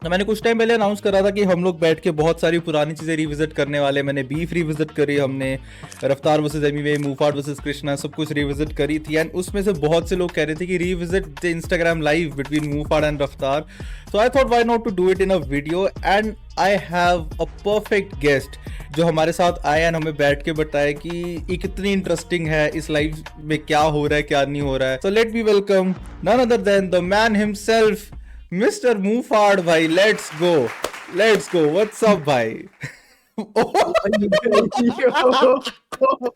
तो मैंने कुछ टाइम पहले अनाउंस करा था कि हम लोग बैठ के बहुत सारी पुरानी चीज़ें रिविजिट करने वाले। मैंने बीफ रिविजिट करी, हमने रफ्तार वर्सेस एमीवे, मूफाट वर्सेस कृष्णा, सब कुछ रिविजिट करी थी। एंड उसमें से बहुत से लोग कह रहे थे कि revisit the Instagram live between Muhfaad and Raftaar. So I thought why not to do it in a video. And I have a perfect guest जो हमारे साथ आए एंड हमें बैठ के बताए कि ये कितनी इंटरेस्टिंग है, इस लाइव में क्या हो रहा है क्या नहीं हो रहा है। So let me welcome none other than the man himself, mister Muhfaad भाई। Let's go, let's go. What's up भाई? ओ भाई ओ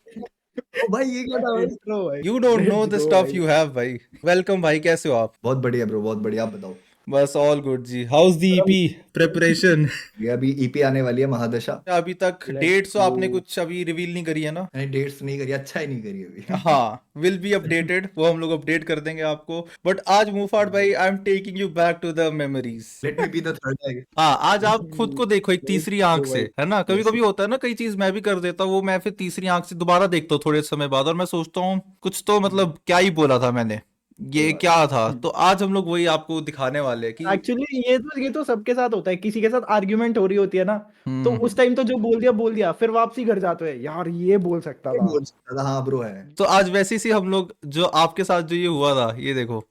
भाई ये क्या था भाई इंट्रो भाई। You don't know let's the go stuff भाई। यू हैव भाई। वेलकम भाई, कैसे हो आप? बहुत बढ़िया ब्रो, बहुत बढ़िया। आप बताओ। बस ऑल गुड जी। How's the EP preparation? ये अभी ईपी आने वाली है, महादशा। अभी तक डेट्स तो आपने कुछ अभी रिवील नहीं करी है ना? नहीं, डेट्स नहीं करी, अच्छा ही नहीं करी अभी। हाँ, विल बी अपडेटेड, वो हम लोग अपडेट कर देंगे आपको। बट आज मुफाट भाई, I am taking you back to the memories. Let me be the third eye. हाँ, आज आप खुद को देखो एक तीसरी आंख से, है ना? कभी कभी होता है ना, कई चीज मैं भी कर देता हूँ, वो मैं फिर तीसरी आंख से दोबारा देखता हूँ थोड़े समय बाद, और मैं सोचता हूँ कुछ तो मतलब क्या ही बोला था मैंने, ये क्या था। तो आज हम लोग वही आपको दिखाने वाले हैं कि एक्चुअली ये तो सबके साथ होता है, किसी के साथ आर्ग्यूमेंट हो रही होती है ना, तो उस टाइम तो जो बोल दिया फिर वापसी घर जाते हैं, यार ये बोल सकता था। बोल सकता था, हाँ ब्रो है। तो आज वैसे सी हम लोग, जो आपके साथ जो ये हुआ था, ये देखो,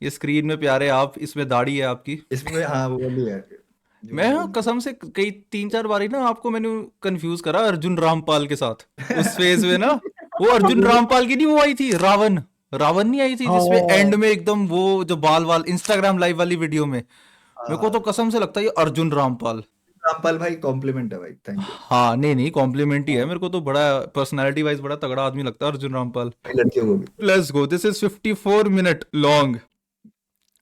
ये स्क्रीन में प्यारे आप, इसमें दाढ़ी है आपकी। इसमें हाँ वो भी है जो मैं बोल कसम से कई 3-4 बारी ना आपको मैंने कंफ्यूज करा अर्जुन रामपाल के साथ, उस फेज में ना। वो अर्जुन रामपाल की नहीं, वो आई थी रावण। रावण नहीं आई थी जिसमें एंड हाँ में एकदम वो जो बाल वाल इंस्टाग्राम लाइव वाली वीडियो में, मेरे को तो हाँ। कसम से लगता है ये अर्जुन रामपाल। रामपाल भाई कॉम्प्लीमेंट है भाई, थैंक यू। हाँ, नहीं नहीं, कॉम्प्लीमेंट ही है, मेरे को तो बड़ा पर्सनालिटी वाइज बड़ा तगड़ा आदमी लगता है अर्जुन रामपाल। लड़कियों को भी। Let's go, this is 54 minute long.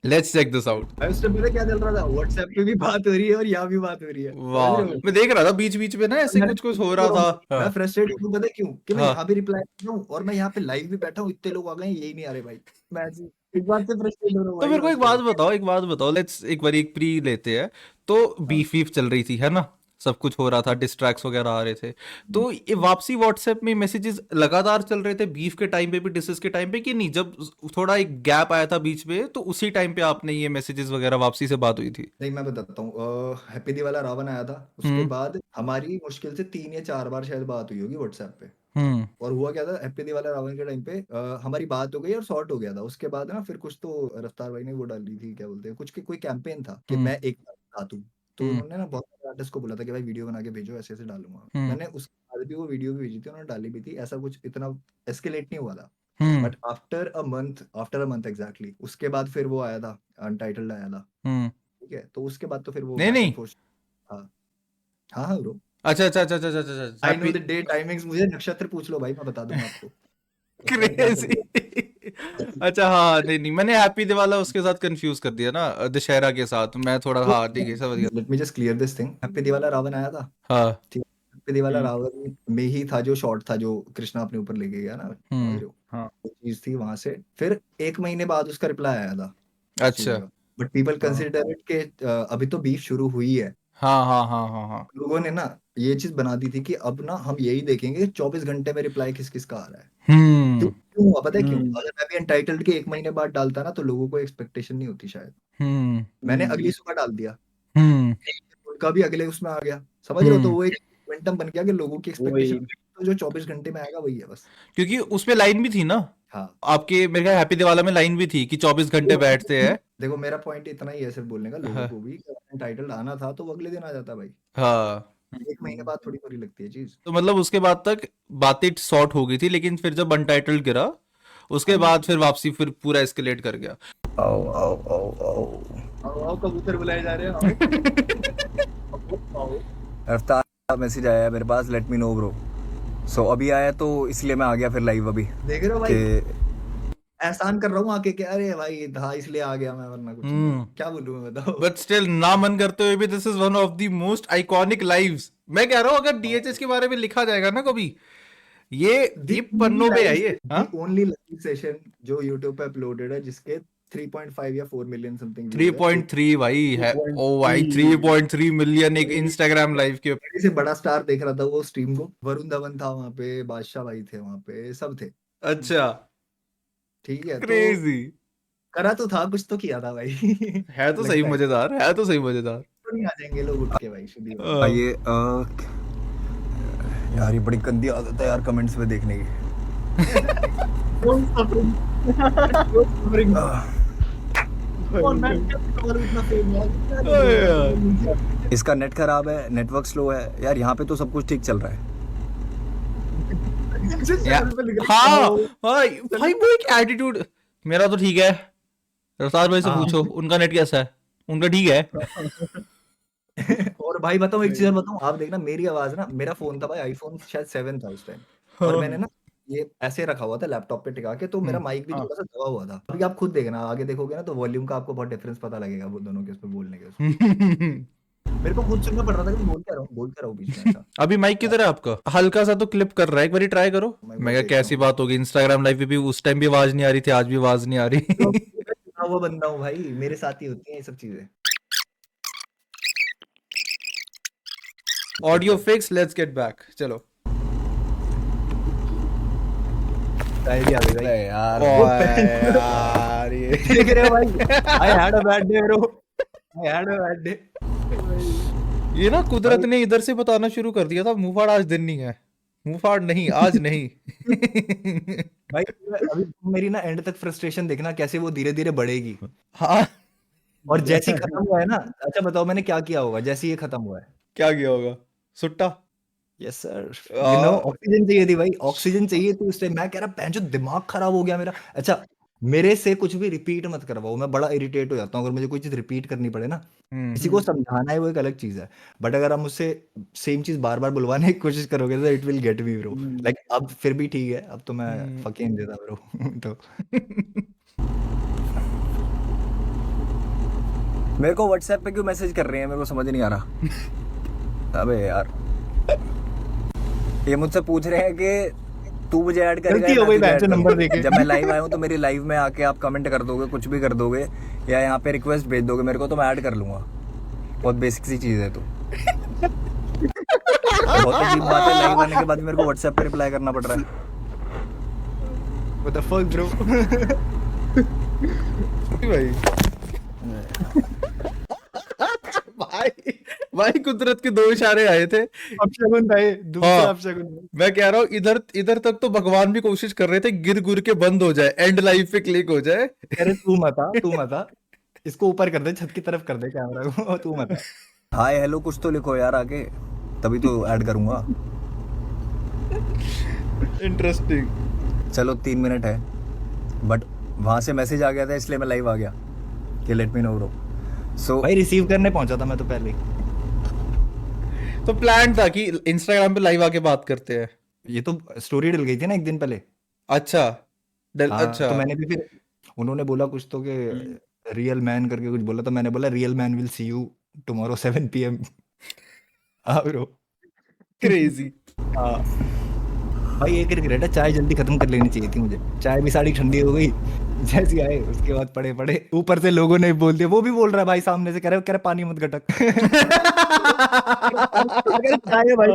Let's check this out. भाई उस टाइम पता क्या चल रहा था, व्हाट्सएप पे भी बात हो रही है और यहाँ भी बात हो रही है, समझ वाह, रहे हो। मैं देख रहा था बीच बीच में ना ऐसे मैंने कुछ कुछ हो रहा था। मैं हाँ फ्रस्ट्रेट हूँ, पता है क्यों? कि मैं हाँ। यहाँ भी रिप्लाई कर रहा हूँ और मैं यहाँ पे लाइव भी बैठा हूँ, इतने लोग आ गए हैं, यही नहीं आ रहे भाई। मैं इस बात से फ्रस्ट्रेट हो रहा हूँ तो भाई मेरे को मैं एक उस बात टाइम। बताओ, एक बात बताओ, लेट्स एक बार एक प्री लेते हैं। तो हाँ। बीफ वीफ चल रही थी, है ना? सब कुछ हो रहा था, डिस्ट्रैक्ट्स वगैरह आ रहे थे। तो ये वापसी व्हाट्सएप में मैसेजेस लगातार चल रहे थे बीफ के टाइम पे भी, डिसेस के टाइम पे, कि नहीं? जब थोड़ा एक गैप आया था बीच में, तो उसी टाइम पे आपने ये मैसेजेस वगैरह वापसी से बात हुई थी? नहीं, मैं बताता हूँ। हैप्पी दिवाला रावण आया था, उसके हम्म बाद हमारी मुश्किल से 3 या 4 बार शायद बात हुई होगी व्हाट्सएप पे। हम्म और हुआ क्या था, हैप्पी दिवाला रावण के टाइम पे हमारी बात हो गई और सॉर्ट हो गया था। उसके बाद ना फिर कुछ तो रफ्तार भाई ने वो डाली थी, क्या बोलते हैं, कुछ कोई कैंपेन था कि हम्म मैं एक था तू। तो हम्म उन्होंने ना बहुत सारे आर्टिस्ट को बोला था कि भाई वीडियो बना के भेजो, ऐसे ऐसे डालूंगा। हम्म मैंने उसके बाद भी वो वीडियो भी भेजी थी, उन्होंने डाली भी थी, ऐसा कुछ इतना एस्केलेट नहीं हुआ था। Hmm but after a month exactly उसके बाद फिर वो आया था, अनटाइटल्ड आया था। हम्म। ठीक है, तो उसके बाद तो फिर वो नहीं बैक नहीं। And fourth. हाँ हाँ हाँ ब्रो। अच्छा अच्छा अच्छा अच्छा अच्छा अच्छा, I know happy. The day timings, मुझे नक्षत्र पूछ लो भाई, मैं बता दूंगा आपको। बताओ क्या चल क्रेजी। रहा अच्छा हाँ, नहीं नहीं, मैंने हैप्पी दिवाला उसके साथ कंफ्यूज कर दिया ना, दशहरा के साथ। मैं थोड़ा, हाँ ठीक है, समझ है। गया। Late me just clear this thing, happy दिवाला रावण आया था। हाँ। ठीक है, हैप्पी दिवाला हम्म रावण में ही था जो शॉट था जो कृष्णा अपने ऊपर लेके गया ना, समझ रहे हो। हाँ वो चीज थी वहां से, फिर 1 महीने बाद उसका रिप्लाई आया था उस चीज अच्छा। का। बट पीपल हाँ कंसिडर इट के अभी तो बीफ शुरू हुई है। हाँ हाँ हाँ हाँ हाँ। लोगों ने ना ये चीज बना दी थी कि अब ना हम यही देखेंगे 24 घंटे में रिप्लाई किस किस का आ रहा है। क्यों हम्म क्यों हुआ पता है क्यों? हम्म अगर मैं भी अनटाइटल्ड के 1 महीने बाद डालता ना तो लोगों को एक्सपेक्टेशन नहीं होती शायद। हम्म मैंने हम्म अगली सुबह डाल दिया, हम्म उनका भी अगले उसमें आ गया, समझ रहे हो। तो हम्म। वो एक मोमेंटम बन गया कि लोगों की एक्सपेक्टेशन वही तो जो 24 घंटे में आएगा वही है बस। क्योंकि उसमें लाइन भी थी ना हाँ। आपके, मेरे ख्याल हैप्पी दिवाला में लाइन भी थी कि 24 घंटे बैठते हैं। देखो मेरा पॉइंट इतना ही है सिर्फ बोलने का, लोगों हाँ को भी टाइटल आना था तो वो अगले दिन आ जाता भाई। हाँ। 1 महीने बाद थोड़ी बुरी लगती है चीज। तो मतलब उसके बाद तक बातें सॉर्ट हो गई थी, लेकिन फिर जब अनटाइटल्ड गिरा, हाँ उसके जी। बाद फिर वापसी फिर पूरा एस्केलेट कर गया। आओ आओ आओ आओ आओ आओ, कबूतर बुलाए जा रहे हैं, आओ आओ। रफ्तार का मैसेज आया है मेरे पास, लेट मी नो ब्रो। सो अभी आया तो इसलिए मैं आ गया फिर लाइव अभी, देख रहे हो भाई कि एहसान कर रहा हूँ आके कि अरे भाई था इसलिए आ गया मैं, वरना कुछ नहीं। हम्म। क्या बोलूं मैं, बताओ। बट स्टिल, ना मन करते हुए भी, this is one of the most iconic lives. मैं कह रहा हूँ अगर डीएचएच के बारे में लिखा जाएगा ना कभी, ये दी ये ओनली पन्नों पे है लाइव ये। हाँ, दी ओनली लाइव सेशन जो यूट्यूब पे अपलोडेड है जिसके 3.5 या 4 मिलियन समथिंग व्यूज है, एक 3.3 भाई है। ओ भाई, 2.3 3.3 मिलियन एक बड़ी इंस्टाग्राम लाइव के। बड़ी से बड़ा स्टार देख रहा था वो स्ट्रीम को। वरुण धवन था वहां पे, बादशाह भाई थे वहां पे, सब थे। अच्छा। ठीक है तो क्रेजी। करा तो था, कुछ तो किया था भाई। है तो सही लगता है मजेदार, है तो सही मजेदार। तो नहीं आ जाएंगे लोग उठ के भाई, सीधी बात। हाँ। ये यार ये बड़ी गंदी आदत है यार कमेंट्स में देखने की। Don't suffering. Don't suffering. और मैं इतना फेम अरे यार। इसका नेट खराब है, नेटवर्क स्लो है यार, यहाँ पे तो सब कुछ ठीक चल रहा है। हाँ भाई भाई वो एक एटीट्यूड। मेरा तो ठीक है, रफ्तार भाई से हाँ। पूछो उनका नेट कैसा है, उनका ठीक है। और भाई बताऊं एक चीज और बताऊं, आप देखना मेरी आवाज ना, मेरा फोन था भाई आईफोन शायद 7 था उस टाइम, और मैंने ना ये ऐसे रखा हुआ था लैपटॉप पे टिका के, तो मेरा माइक भी थोड़ा सा दबा हुआ था। अभी आप खुद देखना, आगे देखोगे ना तो वॉल्यूम का आपको बहुत डिफरेंस पता लगेगा वो दोनों के उसमें बोलने के उसमें। मेरे को खुद सुनना पड़ रहा था कि बोल क्या रहा हूँ बीच में ऐसा। अभी माइक किधर है आपका? हल्का सा तो क्लिप कर रहा है, एक बार ट्राई करो। मैं क्या, कैसी बात होगी, इंस्टाग्राम लाइव पे भी उस टाइम भी आवाज नहीं आ रही थी, आज भी आवाज नहीं आ रही। तो मैं चुना हुआ बंदा हूँ भाई, मेरे साथ ही होती हैं ये सब चीजें। Audio fix, let's get back, चलो। चाय भी आ गई भाई। यार ओए यार ये देख रहे हो भाई, I had a bad day bro, I had a bad day. ये ना कुदरत ने इधर से बताना शुरू कर दिया था, मुंहफाड़ आज दिन नहीं है, मुंहफाड़ नहीं आज नहीं। भाई अभी मेरी ना एंड तक फ्रस्ट्रेशन देखना कैसे वो धीरे धीरे बढ़ेगी, हाँ और जैसे ही खत्म हुआ है ना, अच्छा बताओ मैंने क्या किया होगा जैसे ही ये खत्म हुआ है। क्या किया होगा? सुट्टा। Yes sir, you know oxygen चाहिए थी भाई, ऑक्सीजन चाहिए थी उस टाइम। मैं कह रहा पैंचो दिमाग खराब हो गया मेरा। अच्छा मेरे से कुछ भी रिपीट मत करवाओ, मैं बड़ा इरिटेट हो जाता हूँ अगर मुझे कोई चीज रिपीट करनी पड़े ना। किसी को समझाना है वो एक अलग चीज है, बट अगर आप मुझसे सेम चीज बार बार बुलवाने की कोशिश करोगे तो it will get me bro. Like अब फिर भी ठीक है, अब तो मैं फकिंग देता ब्रो। तो मेरे को व्हाट्सएप पे क्यों मैसेज कर रहे हैं, मेरे को समझ नहीं आ रहा। अबे यार ये मुझसे पूछ रहे हैं कि तू मुझे ऐड करेगा गलती हो गई या मैं तुझे बैच ऐड नंबर करूं? देके। जब मैं लाइव आया हूँ तो मेरी लाइव में आके आप कमेंट कर दोगे, कुछ भी कर दोगे, या यहाँ पे रिक्वेस्ट भेज दोगे मेरे को, तो मैं ऐड कर लूंगा। बहुत बेसिक सी चीज है। तो बहुत अजीब बात है, लाइव आने के बाद मेरे को व्हाट्सएप पे रिप्लाई करना पड़ रहा है। What the fuck bro? भाई भाई भाई कुदरत के दो इशारे आए थे। अपशगुन था ये, दूसरा हाँ। अपशगुन। मैं कह रहा हूँ इधर इधर तक तो भगवान भी कोशिश कर रहे थे गिर गुर के बंद हो जाए, एंड लाइव पे क्लिक हो जाए। अरे तू मत आ, इसको ऊपर कर दे, छत की तरफ कर दे कैमरा को, तू मत आ। हाय हेलो कुछ तो लिखो यार आगे, तभी तो ऐड करूंगा। इंटरेस्टिंग। चलो 3 मिनट है, बट वहां से मैसेज आ गया था इसलिए मैं लाइव आ गया कि लेट मी नो ब्रो। सो भाई रिसीव करने पहुंचा था मैं तो पहले। तो प्लान था कि इंस्टाग्राम पे लाइव आके बात करते हैं। ये तो स्टोरी डल गई थी ना एक दिन पहले। अच्छा हाँ, अच्छा। तो मैंने भी फिर, उन्होंने बोला कुछ तो कि रियल मैन करके कुछ बोला, तो मैंने बोला real man will see you tomorrow 7 PM। हाँ ब्रो। क्रेजी। हाँ भाई एक रिग्रेट है, चाय जल्दी खत्म कर लेनी चाहिए थी मुझे, चाय भी सारी ठंडी हो गई जैसे आए, उसके बाद पड़े पड़े ऊपर से लोगों ने बोल दिया, वो भी बोल रहा है भाई सामने से, कह रहे पानी मत गटक। अगर चाय है भाई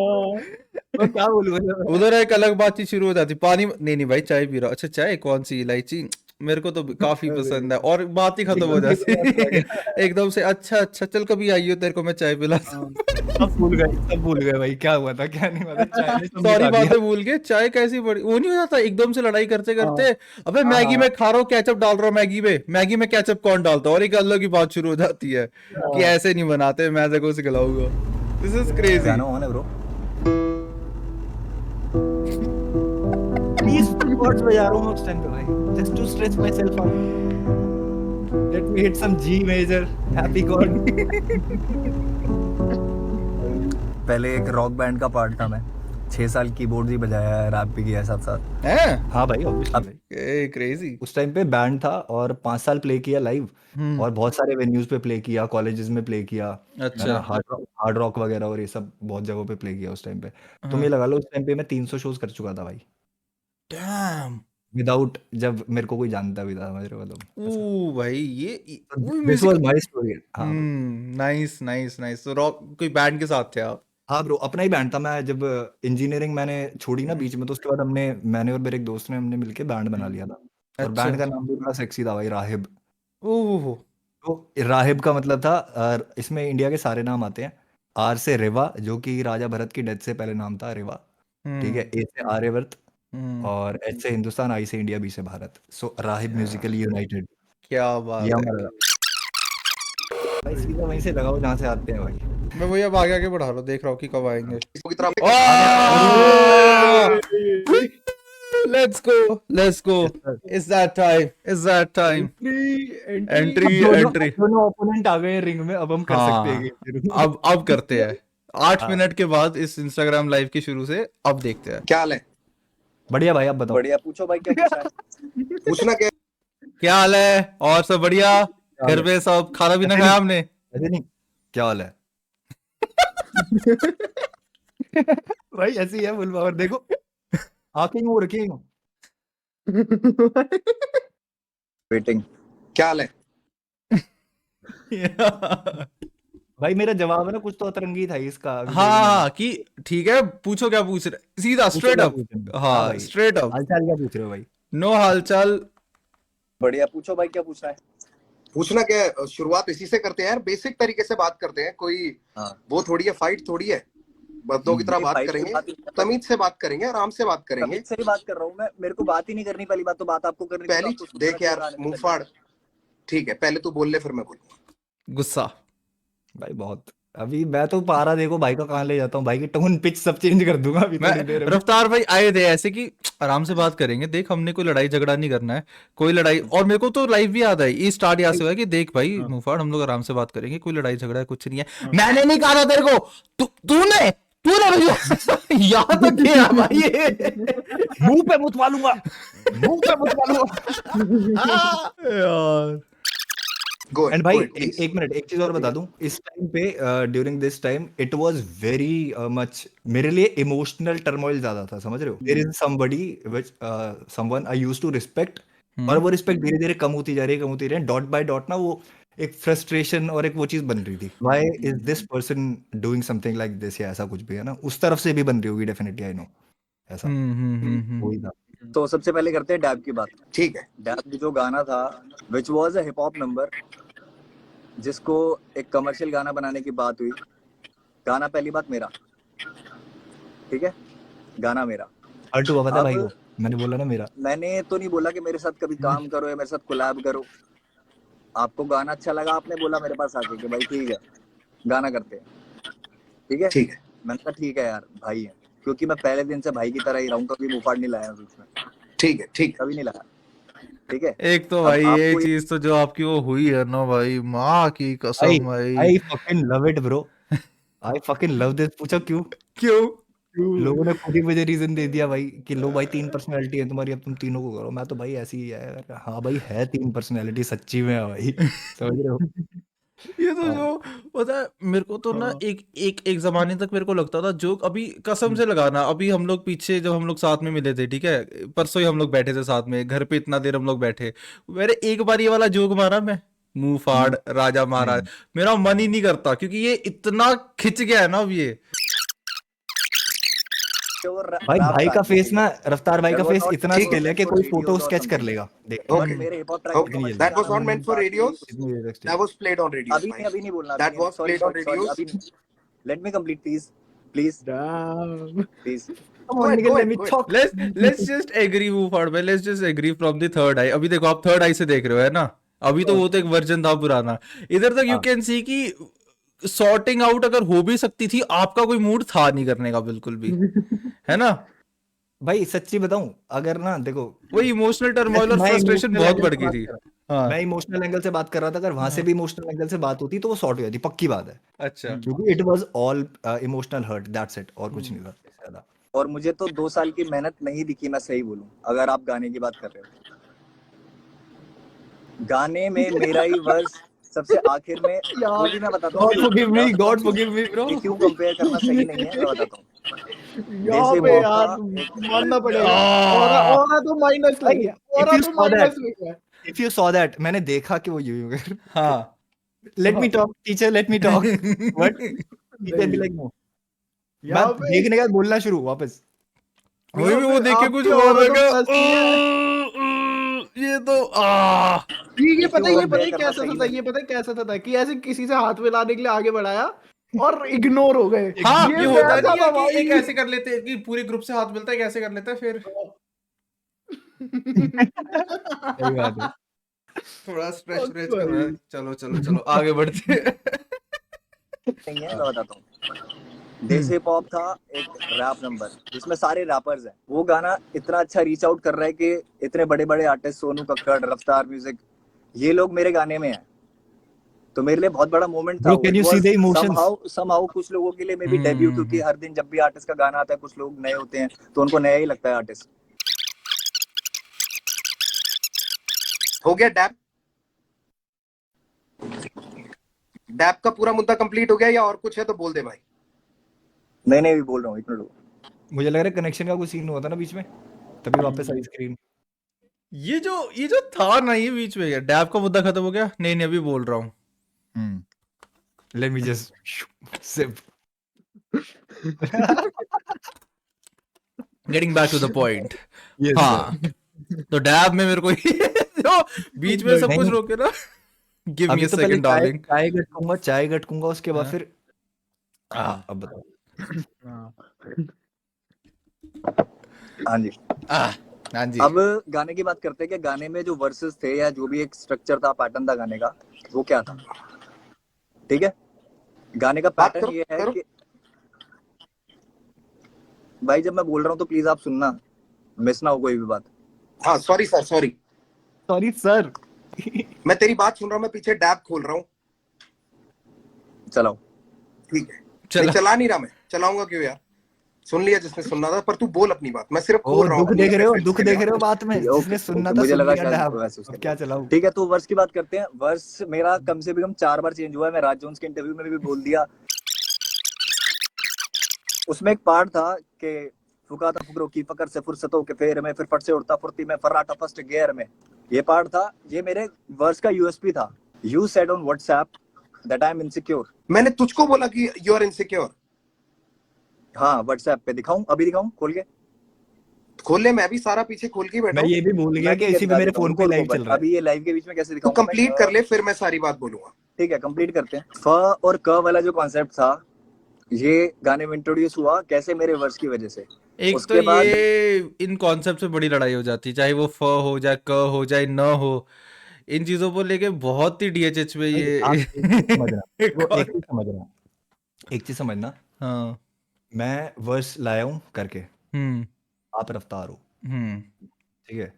मैं क्या बोलूंगा। उधर एक अलग बातचीत शुरू हो जाती, पानी नहीं नहीं भाई चाय पी रहा, अच्छा चाय कौन सी, इलायची, मेरे को तो काफी पसंद है, और बात ही खत्म हो जाती एकदम से। अच्छा अच्छा चल कभी आइयो तेरे को मैं चाय पिलाता हूँ। सब भूल गए भाई क्या हुआ था क्या नहीं हुआ था, चाय ने सब सारी मिटा दिया। बातें भूल गए, चाय कैसी बड़ी वो नहीं हो जाता एकदम से लड़ाई करते करते। अबे हाँ, मैगी हाँ। में खा रहा हूँ कैचअप डाल रहा हूँ, मैगी में कैचअप कौन डालता है, और एक अलग की बात शुरू हो जाती है कि ऐसे नहीं बनाते, मैं तेरे को सिखलाऊंगा। This is crazy. Piano on है ब्रो। पीसफुल कॉर्ड्स बजा रहा हूँ उस टाइम पे भाई, just to stretch myself out, let me hit some G major happy chord. पहले एक रॉक बैंड का पार्ट था मैं, 6 साल कीबोर्ड भी बजाया है, रैप भी किया है साथ साथ। हैं हाँ भाई ऑब्वियसली भाई, क्रेजी। उस टाइम पे बैंड था और 5 साल प्ले किया लाइव, और बहुत सारे वेन्यूज पे प्ले किया, कॉलेजेस में प्ले किया, अच्छा। हार्ड रॉक वगैरह और ये सब बहुत जगहों पे प्ले किया उस टाइम पे। तुम ये लगा लो उस टाइम पे मैं 300 शोज कर चुका था भाई, डैम। विदाउट, जब मेरे को कोई जानता भी था मेरे को तो। ओ भाई ये वो this music. Was my story. हाँ नाइस नाइस नाइस। तो रॉक कोई बैंड के साथ थे आप? हाँ ब्रो, अपना ही बैंड था। मैं जब इंजीनियरिंग मैंने छोड़ी ना बीच में, तो उसके बाद मैंने और मेरे एक दोस्त ने हमने मिलके बैंड बना लिया था, और अच्छा। बैंड का नाम भी बड़ा सेक्सी था भाई, राहिब। ओह। तो राहिब का मतलब था इसमें इंडिया के सारे नाम आते हैं। आर से रेवा, जो कि राजा भरत की डेथ से पहले नाम था रेवा। ठीक है। हम्म। ए से आर्यवर्त, हम्म। और एच से हिंदुस्तान, आई से इंडिया, बी से भारत। सो राहिब म्यूजिकली यूनाइटेड। क्या ये बात है। हमारा भाई, सीधा वहीं से लगाओ जहाँ से आते हैं भाई। मैं वही अब आगे आगे बढ़ा रहा हूँ, देख रहा हूँ कि कब आएंगे। की तरफ let's go, let's go. It's that time, it's that time. Entry, entry. दोनों ओपोनेंट आ गए हैं रिंग में, अब हम कर सकते हैं हाँ, game शुरू। अब करते हैं। 8 हाँ। मिनट के बाद इस इंस्टाग्राम लाइव के शुरू से अब देखते हैं। क्या हाल है? बढ़िया भाई, आप बताओ। बढ़िया, पूछो भाई क्या पूछना है। पूछना क्या है? क्या हाल है? और सब बढ़िया? हाल घर है? पे सब खाना पीना ऐसे खाया नहीं। हमने? ऐसे नहीं, क्या हाल है? भाई ऐसी है फुल पावर, देखो आंखें वो रखी हैं। वेटिंग। क्या हाल है? भाई मेरा जवाब है ना, कुछ तो अतरंगी था इसका अभी देखना। हाँ, कि ठीक है, पूछो क्या पूछ रहे, सीधा पूछो स्ट्रेट क्या अप। पूछ रहे हो? हाँ हाँ, भाई, स्ट्रेट अप। हालचाल क्या पूछ रहे हो भाई? नो हालचाल। बढ़िया, पूछो भाई क्या पूछना है। पूछना क्या है? शुरुआत इसी से करते हैं यार, बेसिक तरीके से बात करते हैं। कोई हाँ। वो थोड़ी है, फाइट थोड़ी है। बंदों की तरह बात फाइट की करेंगे, बात नहीं कर रहा हूँ। तमीज से बात करेंगे, आराम से बात करेंगे। तमीज से ही बात कर रहा हूँ मैं, मेरे को बात ही नहीं करनी। पहली बात तो बात आपको करनी पहली चाहिए, आपको देख यार मुंह फाड़। ठीक है, पहले तू बोल ले फिर मैं बोलूंगा। गुस्सा। भाई बहुत, अभी मैं तो पारा देखो भाई का कहाँ ले जाता हूँ, भाई की टोन पिच सब चेंज कर दूंगा अभी मैं थोड़ी देर में। रफ्तार भाई आए थे ऐसे कि आराम से बात करेंगे, देख हमने कोई लड़ाई झगड़ा नहीं करना है, कोई लड़ाई। और मेरे को तो लाइव भी याद है, ये स्टार्ट यहाँ से हुआ है कि देख भाई मुफाड़, हम लोग आराम से बात करेंगे, कोई लड़ाई झगड़ा है कुछ नहीं है। मैंने नहीं कहा था तेरे को, तूने तूने भैया यहाँ तक किया भाई ये। मुंह पे मुत मारूंगा, मुंह पे मुत मारूंगा। यार गो एंड भाई एक मिनट, एक चीज और बता दूं, इस टाइम पे during this time it was very much मेरे लिए इमोशनल टर्मोइल ज्यादा था, समझ रहे हो? There is somebody which someone I used to respect, और वो रिस्पेक्ट धीरे धीरे कम होती जा रही है, कम होती जा रही है, डॉट बाय डॉट ना, वो एक फ्रस्ट्रेशन और एक वो चीज बन रही थी, why is this person doing something like this, या ऐसा कुछ भी है ना, उस तरफ से भी बन रही होगी डेफिनेटली, आई नो ऐसा वही था। तो सबसे पहले करते हैं डैब की बात। ठीक है। डैब जो गाना था, which was a hip hop number, जिसको एक कमर्शियल गाना बनाने की बात हुई। गाना पहली बात मेरा, ठीक है, गाना मेरा। हर्ट हुआ पता है अब भाई को, मैंने बोला ना मेरा। मैंने तो नहीं बोला कि मेरे साथ कभी काम करो या मेरे साथ कोलैब करो। आपको गाना अच्छा लगा, आपने बोला मेरे पास आके कि भाई ठीक है गाना करते हैं, ठीक है। ठीक है। मैंने कहा ठीक है यार, भाई है, क्योंकि मैं पहले दिन से भाई की तरह ही रहा हूँ, कभी मुफाड़ नहीं लाया बीच में, ठीक है। ठीक है। कभी नहीं लाया, ठीक है। एक तो अब भाई ये आपको चीज तो जो आपकी वो हुई है ना भाई, माँ की आई कसम भाई। I fucking love it bro, I fucking love this. पूछो क्यों? क्यों? लोगों ने खुद ही मुझे रीजन दे दिया भाई कि लो भाई 3 पर्सनैलिटी है तुम्हारी, अब तुम तीनों को करो। मैं तो भाई ऐसी ही है। हाँ भाई है 3 पर्सनैलिटी सच्ची में है भाई, समझ रहे हो? ये तो हाँ। जो पता है मेरे को तो ना, एक एक एक जमाने तक मेरे को लगता था जो, अभी कसम से लगाना, अभी हम लोग पीछे जब हम लोग साथ में मिले थे, ठीक है, परसों ही हम लोग बैठे थे साथ में घर पे, इतना देर हम लोग बैठे, मैंने एक बार ये वाला जोक मारा, मैं मुंह फाड़ राजा महाराज, मेरा मन ही नहीं करता, क्योंकि ये इतना खिंच गया है ना अब ये। भाई भाई का फेस ना, रफ्तार भाई का फेस इतना ठीक है। स्टिल है कि कोई फोटो स्केच कर लेगा, देख। Okay. मेरे hip hop track Okay. That was not meant for radios. That was played on radios. अभी नहीं, अभी नहीं बोलना। That was played on radios. अभी नहीं। Let me complete, please, please, please. Go ahead, go ahead, go ahead. Let's just agree, मुंह फाड़ भाई, let's just agree from the third eye। अभी देखो आप थर्ड आई से देख रहे हो है ना, अभी तो वो तो एक वर्जन था पुराना, इधर तक यू कैन सी कि सॉर्टिंग आउट अगर हो भी सकती थी, आपका कोई मूड था नहीं करने का बिल्कुल भी, है ना भाई सच्ची बताऊं, अगर ना देखो, वही इमोशनल टर्मोइल और मैं फ्रस्ट्रेशन emotional बहुत angle बढ़ से गई बात थी। कर रहा- हाँ मैं इमोशनल एंगल से बात कर रहा था, अगर वहां से भी इमोशनल एंगल से बात होती तो वो सॉर्ट हो जाती, पक्की बात है, अच्छा। क्योंकि it was all emotional hurt, that's it, और कुछ नहीं था इससे ज्यादा। और मुझे तो 2 साल की मेहनत नहीं दिखी, मैं सही बोलूं, अगर आप गाने की बात कर रहे हो। गाने में मेरा ही वर्स सबसे आखिर में, वो भी मैं बताता हूँ God forgive me, God forgive me bro. कि क्यों कंपेयर करना सही नहीं है, मैं बताता हूँ। यहाँ This पे hip hop यार का एक- मानना पड़ेगा, और तो माइनस भाई, लगे, if और you तो saw that- माइनस लगे। इफ यू सॉ दैट, मैंने देखा कि वो यूं कर, हाँ let me talk teacher, let me talk, but teacher भी लाइक नो, मैं यहाँ पे देखने के बाद बोलना शुरू वापस। वही भी वो देख के कुछ आपकी और औरत लगा, फंसती है। ये तो ये पता है और ये पता है करना कैसा सही था, नहीं। ये पता है कैसा था कि ऐसे किसी से हाथ मिलाने के लिए आगे बढ़ाया और इग्नोर हो गए। हाँ, ये होता वैसा नहीं है था कि भाई। एक ऐसे कर लेते हैं कि पूरे ग्रुप से हाथ मिलता है, कैसे कर लेता है फिर सही बात है। थोड़ा स्ट्रेच भाई। कर रहा है। चलो चलो चलो आगे बढ़ते हैं। नहीं है, मैं बताता हूँ। देसी हिप हॉप था एक रैप नंबर जिसमें सारे रैपर्स हैं। वो गाना इतना अच्छा रीच आउट कर रहा है कि इतने बड़े बड़े आर्टिस्ट सोनू कक्कड़, रफ्तार म्यूजिक, ये लोग मेरे गाने में हैं। तो मेरे लिए बहुत बड़ा मोमेंट था Bro, वो। can it you see was the emotions? Somehow कुछ लोगों के लिए मे बी डेब्यू, क्योंकि हर दिन जब भी आर्टिस्ट का गाना आता है कुछ लोग नए होते हैं तो उनको नया ही लगता है आर्टिस्ट। हो गया डैप? डैप का पूरा मुद्दा कंप्लीट हो गया या और कुछ है तो बोल दे भाई। नहीं नहीं, बोल रहा हूँ, एक मिनट। मुझे लग रहा है कनेक्शन का कुछ सीन हुआ था ना बीच में, तभी वापस आई स्क्रीन। ये जो था ना, ये बीच में गया, डैब का मुद्दा खत्म हो गया। नहीं नहीं, अभी बोल रहा हूँ। Let me just sip. Getting back to the point. Yes हाँ, तो डैब में मेरे को जो बीच में सब कुछ नहीं, रोके ना, गिव मी अभी अ तो पहले सेकंड चाय डार्लिंग। चाय गटकूंगा, चाय गटकूंगा, उसके बाद हाँ। फिर अब बताओ। हाँ जी। हाँ जी। अब गाने की बात करते हैं कि गाने में जो वर्सेस थे या जो भी एक स्ट्रक्चर था, पैटर्न था गाने का, वो क्या था। ठीक है, गाने का बात पैटर्न करो ये है करो। कि भाई जब मैं बोल रहा हूँ तो प्लीज आप सुनना, मिस ना हो कोई भी बात। हाँ sorry sir, sorry. Sorry sir. मैं तेरी बात सुन रहा हूँ, मैं पीछे डैब खोल रहा हूँ। चलाओ। ठीक है। चला। नहीं चला नहीं रहा, मैं चलाऊंगा क्यों यार। सुन लिया जिसने सुनना था, पर तू बोल अपनी बात, मैं सिर्फ ओ खोल रहा हूँ दुख अपनी देख रहे हो, reference दुख के लिए। देख रहे हो बात में, जिसने ओके सुनना ओके, था मुझे सुन लगा लिया शायद डैब। वैसे अब क्या चलाऊं। ठीक है, तो वर्स की बात करते हैं। वर्स मेरा कम से कम 4 बार चेंज हुआ है। मैं राज जोन्स के इंटरव्यू में भी बोल दिया। उसमें एक पार्ट था कि फुकाता फुकरों की फकर से फुर्सतों के फेर में, फिर फट से उड़ता फुर्ती में, फर्राटा फर्स्ट गियर में। ये पार्ट था, ये मेरे वर्स का यूएसपी था। You said on WhatsApp that I am insecure. मैंने तुझको बोला कि यू आर इनसिक्योर। हाँ, व्हाट्सएप पे दिखाऊं, अभी दिखाऊं खोल के। खोल ले, मैं भी सारा पीछे खोल के ही बैठा मैं हूँ। ये भी भूल गया मैं कि ठीक है इसी पे दिखा मेरे देता हूँ, फोन रुको पे रुको, लाइव चल बट रहा है। अभी ये लाइव के बीच में कैसे तू दिखाऊंगा मैं। कंप्लीट कर ले, फिर मैं सारी बात बोलूंगा। ठीक है, कंप्लीट करते हैं। फ और क वाला जो कॉन्सेप्ट था, ये गाने में इंट्रोड्यूस हुआ कैसे, मेरे वर्स की वजह से। एक तो उसके बाद ये इन कॉन्सेप्ट से बड़ी लड़ाई हो जाती है, चाहे वो फ हो जाए, क हो जाए, न हो। इन चीजों को लेके बहुत ही डीएचएच में नहीं, आप ये एक चीज समझना, वो एक कौन- चीज समझना, एक चीज समझना। हाँ। मैं वर्स लाया हूँ करके, हम्म। आप रफ्तार हो, हम्म। ठीक है।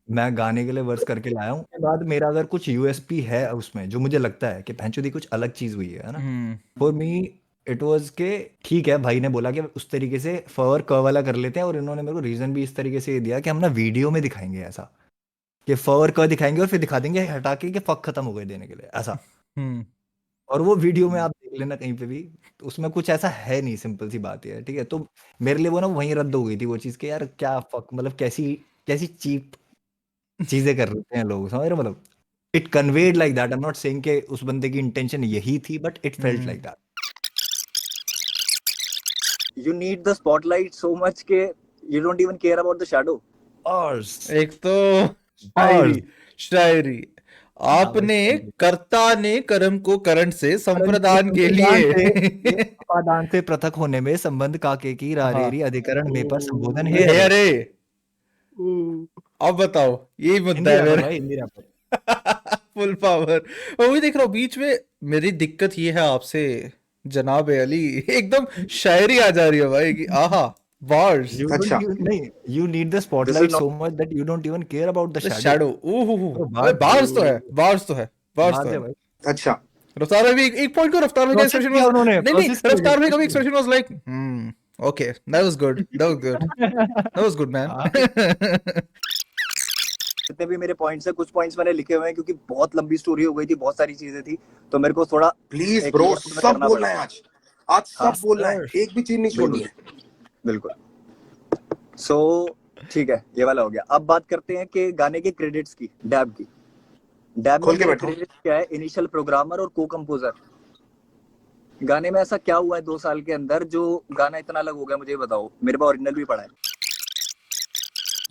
मैं गाने के लिए वर्स करके लाया हूँ, उसके बाद मेरा अगर कुछ यूएसपी है उसमें जो मुझे लगता है कि भैंचोदी कुछ अलग चीज हुई है ना, हम्म। फॉर मी इट वाज के ठीक है, भाई ने बोला कि उस तरीके से फ और क वाला कर लेते हैं, और इन्होंने मेरे को रीजन भी इस तरीके से दिया कि हम ना वीडियो में दिखाएंगे ऐसा, कि फ और क दिखाएंगे और फिर दिखा देंगे हटा के कि फक खत्म हो गए देने के लिए ऐसा। हम्म। और वो वीडियो में आप देख लेना कहीं पे भी, तो उसमें कुछ ऐसा है नहीं, सिंपल सी बात है, ठीक है। तो मेरे लिए वो ना वहीं रद्द हो गई थी वो चीज़ कि यार क्या फक, मतलब कैसी कैसी चीप चीजें कर रहे हैं लोग, समझ रहे हो? मतलब it conveyed like that. I am not saying कि उस बंदे की इंटेंशन यही थी, but it felt like that. You need the spotlight so much के you don't even care about the shadow. और एक तो शायरी, शायरी आपने भाई, कर्ता ने कर्म को करण से संप्रदान के लिए उपादान से पृथक होने में संबंध काके की रारेरी हाँ। अधिकरण में पर संबोधन है। हे अरे, अब बताओ, यही मुद्दा हिंदी है रैपर मेरा। भाई, हिंदी रैपर। Full power. मैं वही देख रहा हूँ बीच में। मेरी दिक्कत ये है आपसे जनाब अली, एकदम शायरी आ जा रही है भाई कि आहा बार्स। You don't, अच्छा, you नहीं, you need the this is spotlight not so much that you don't even care about the the shadow. Shadow. ओहो, तो बात बार्स तो है, बार्स तो है, बार्स तो बात है है। भाई। अच्छा। रफ्तार भाई भी एक पॉइंट को, रफ्तार भाई का प्रोसेस एक्सप्रेशन किया वाज उन्होंने, नहीं नहीं, प्रोसेस किया, रफ्तार भाई का भी process expression was like okay, that was good, that was good, that was good man. जितने भी मेरे पॉइंट्स है, कुछ पॉइंट्स मैंने लिखे हुए हैं क्योंकि बहुत लंबी स्टोरी हो गई थी, बहुत सारी चीजें थी, तो मेरे को थोड़ा प्लीज एक ब्रो, minute में सब करना बोलना पड़ा। है आज। आज सब हाँ, बोलना है, sir. एक भी चीज नहीं छोड़नी है। बिल्कुल। सो ठीक है, ये वाला हो गया। अब बात करते हैं कि गाने के क्रेडिट्स की, डैब की। डैब में खोल के मेरे बैठो। क्रेडिट्स क्या है, इनिशियल प्रोग्रामर और को कंपोजर। गाने में ऐसा क्या हुआ है 2 साल के अंदर जो गाना इतना अलग हो गया, मुझे बताओ। मेरे पास ओरिजिनल भी पड़ा है।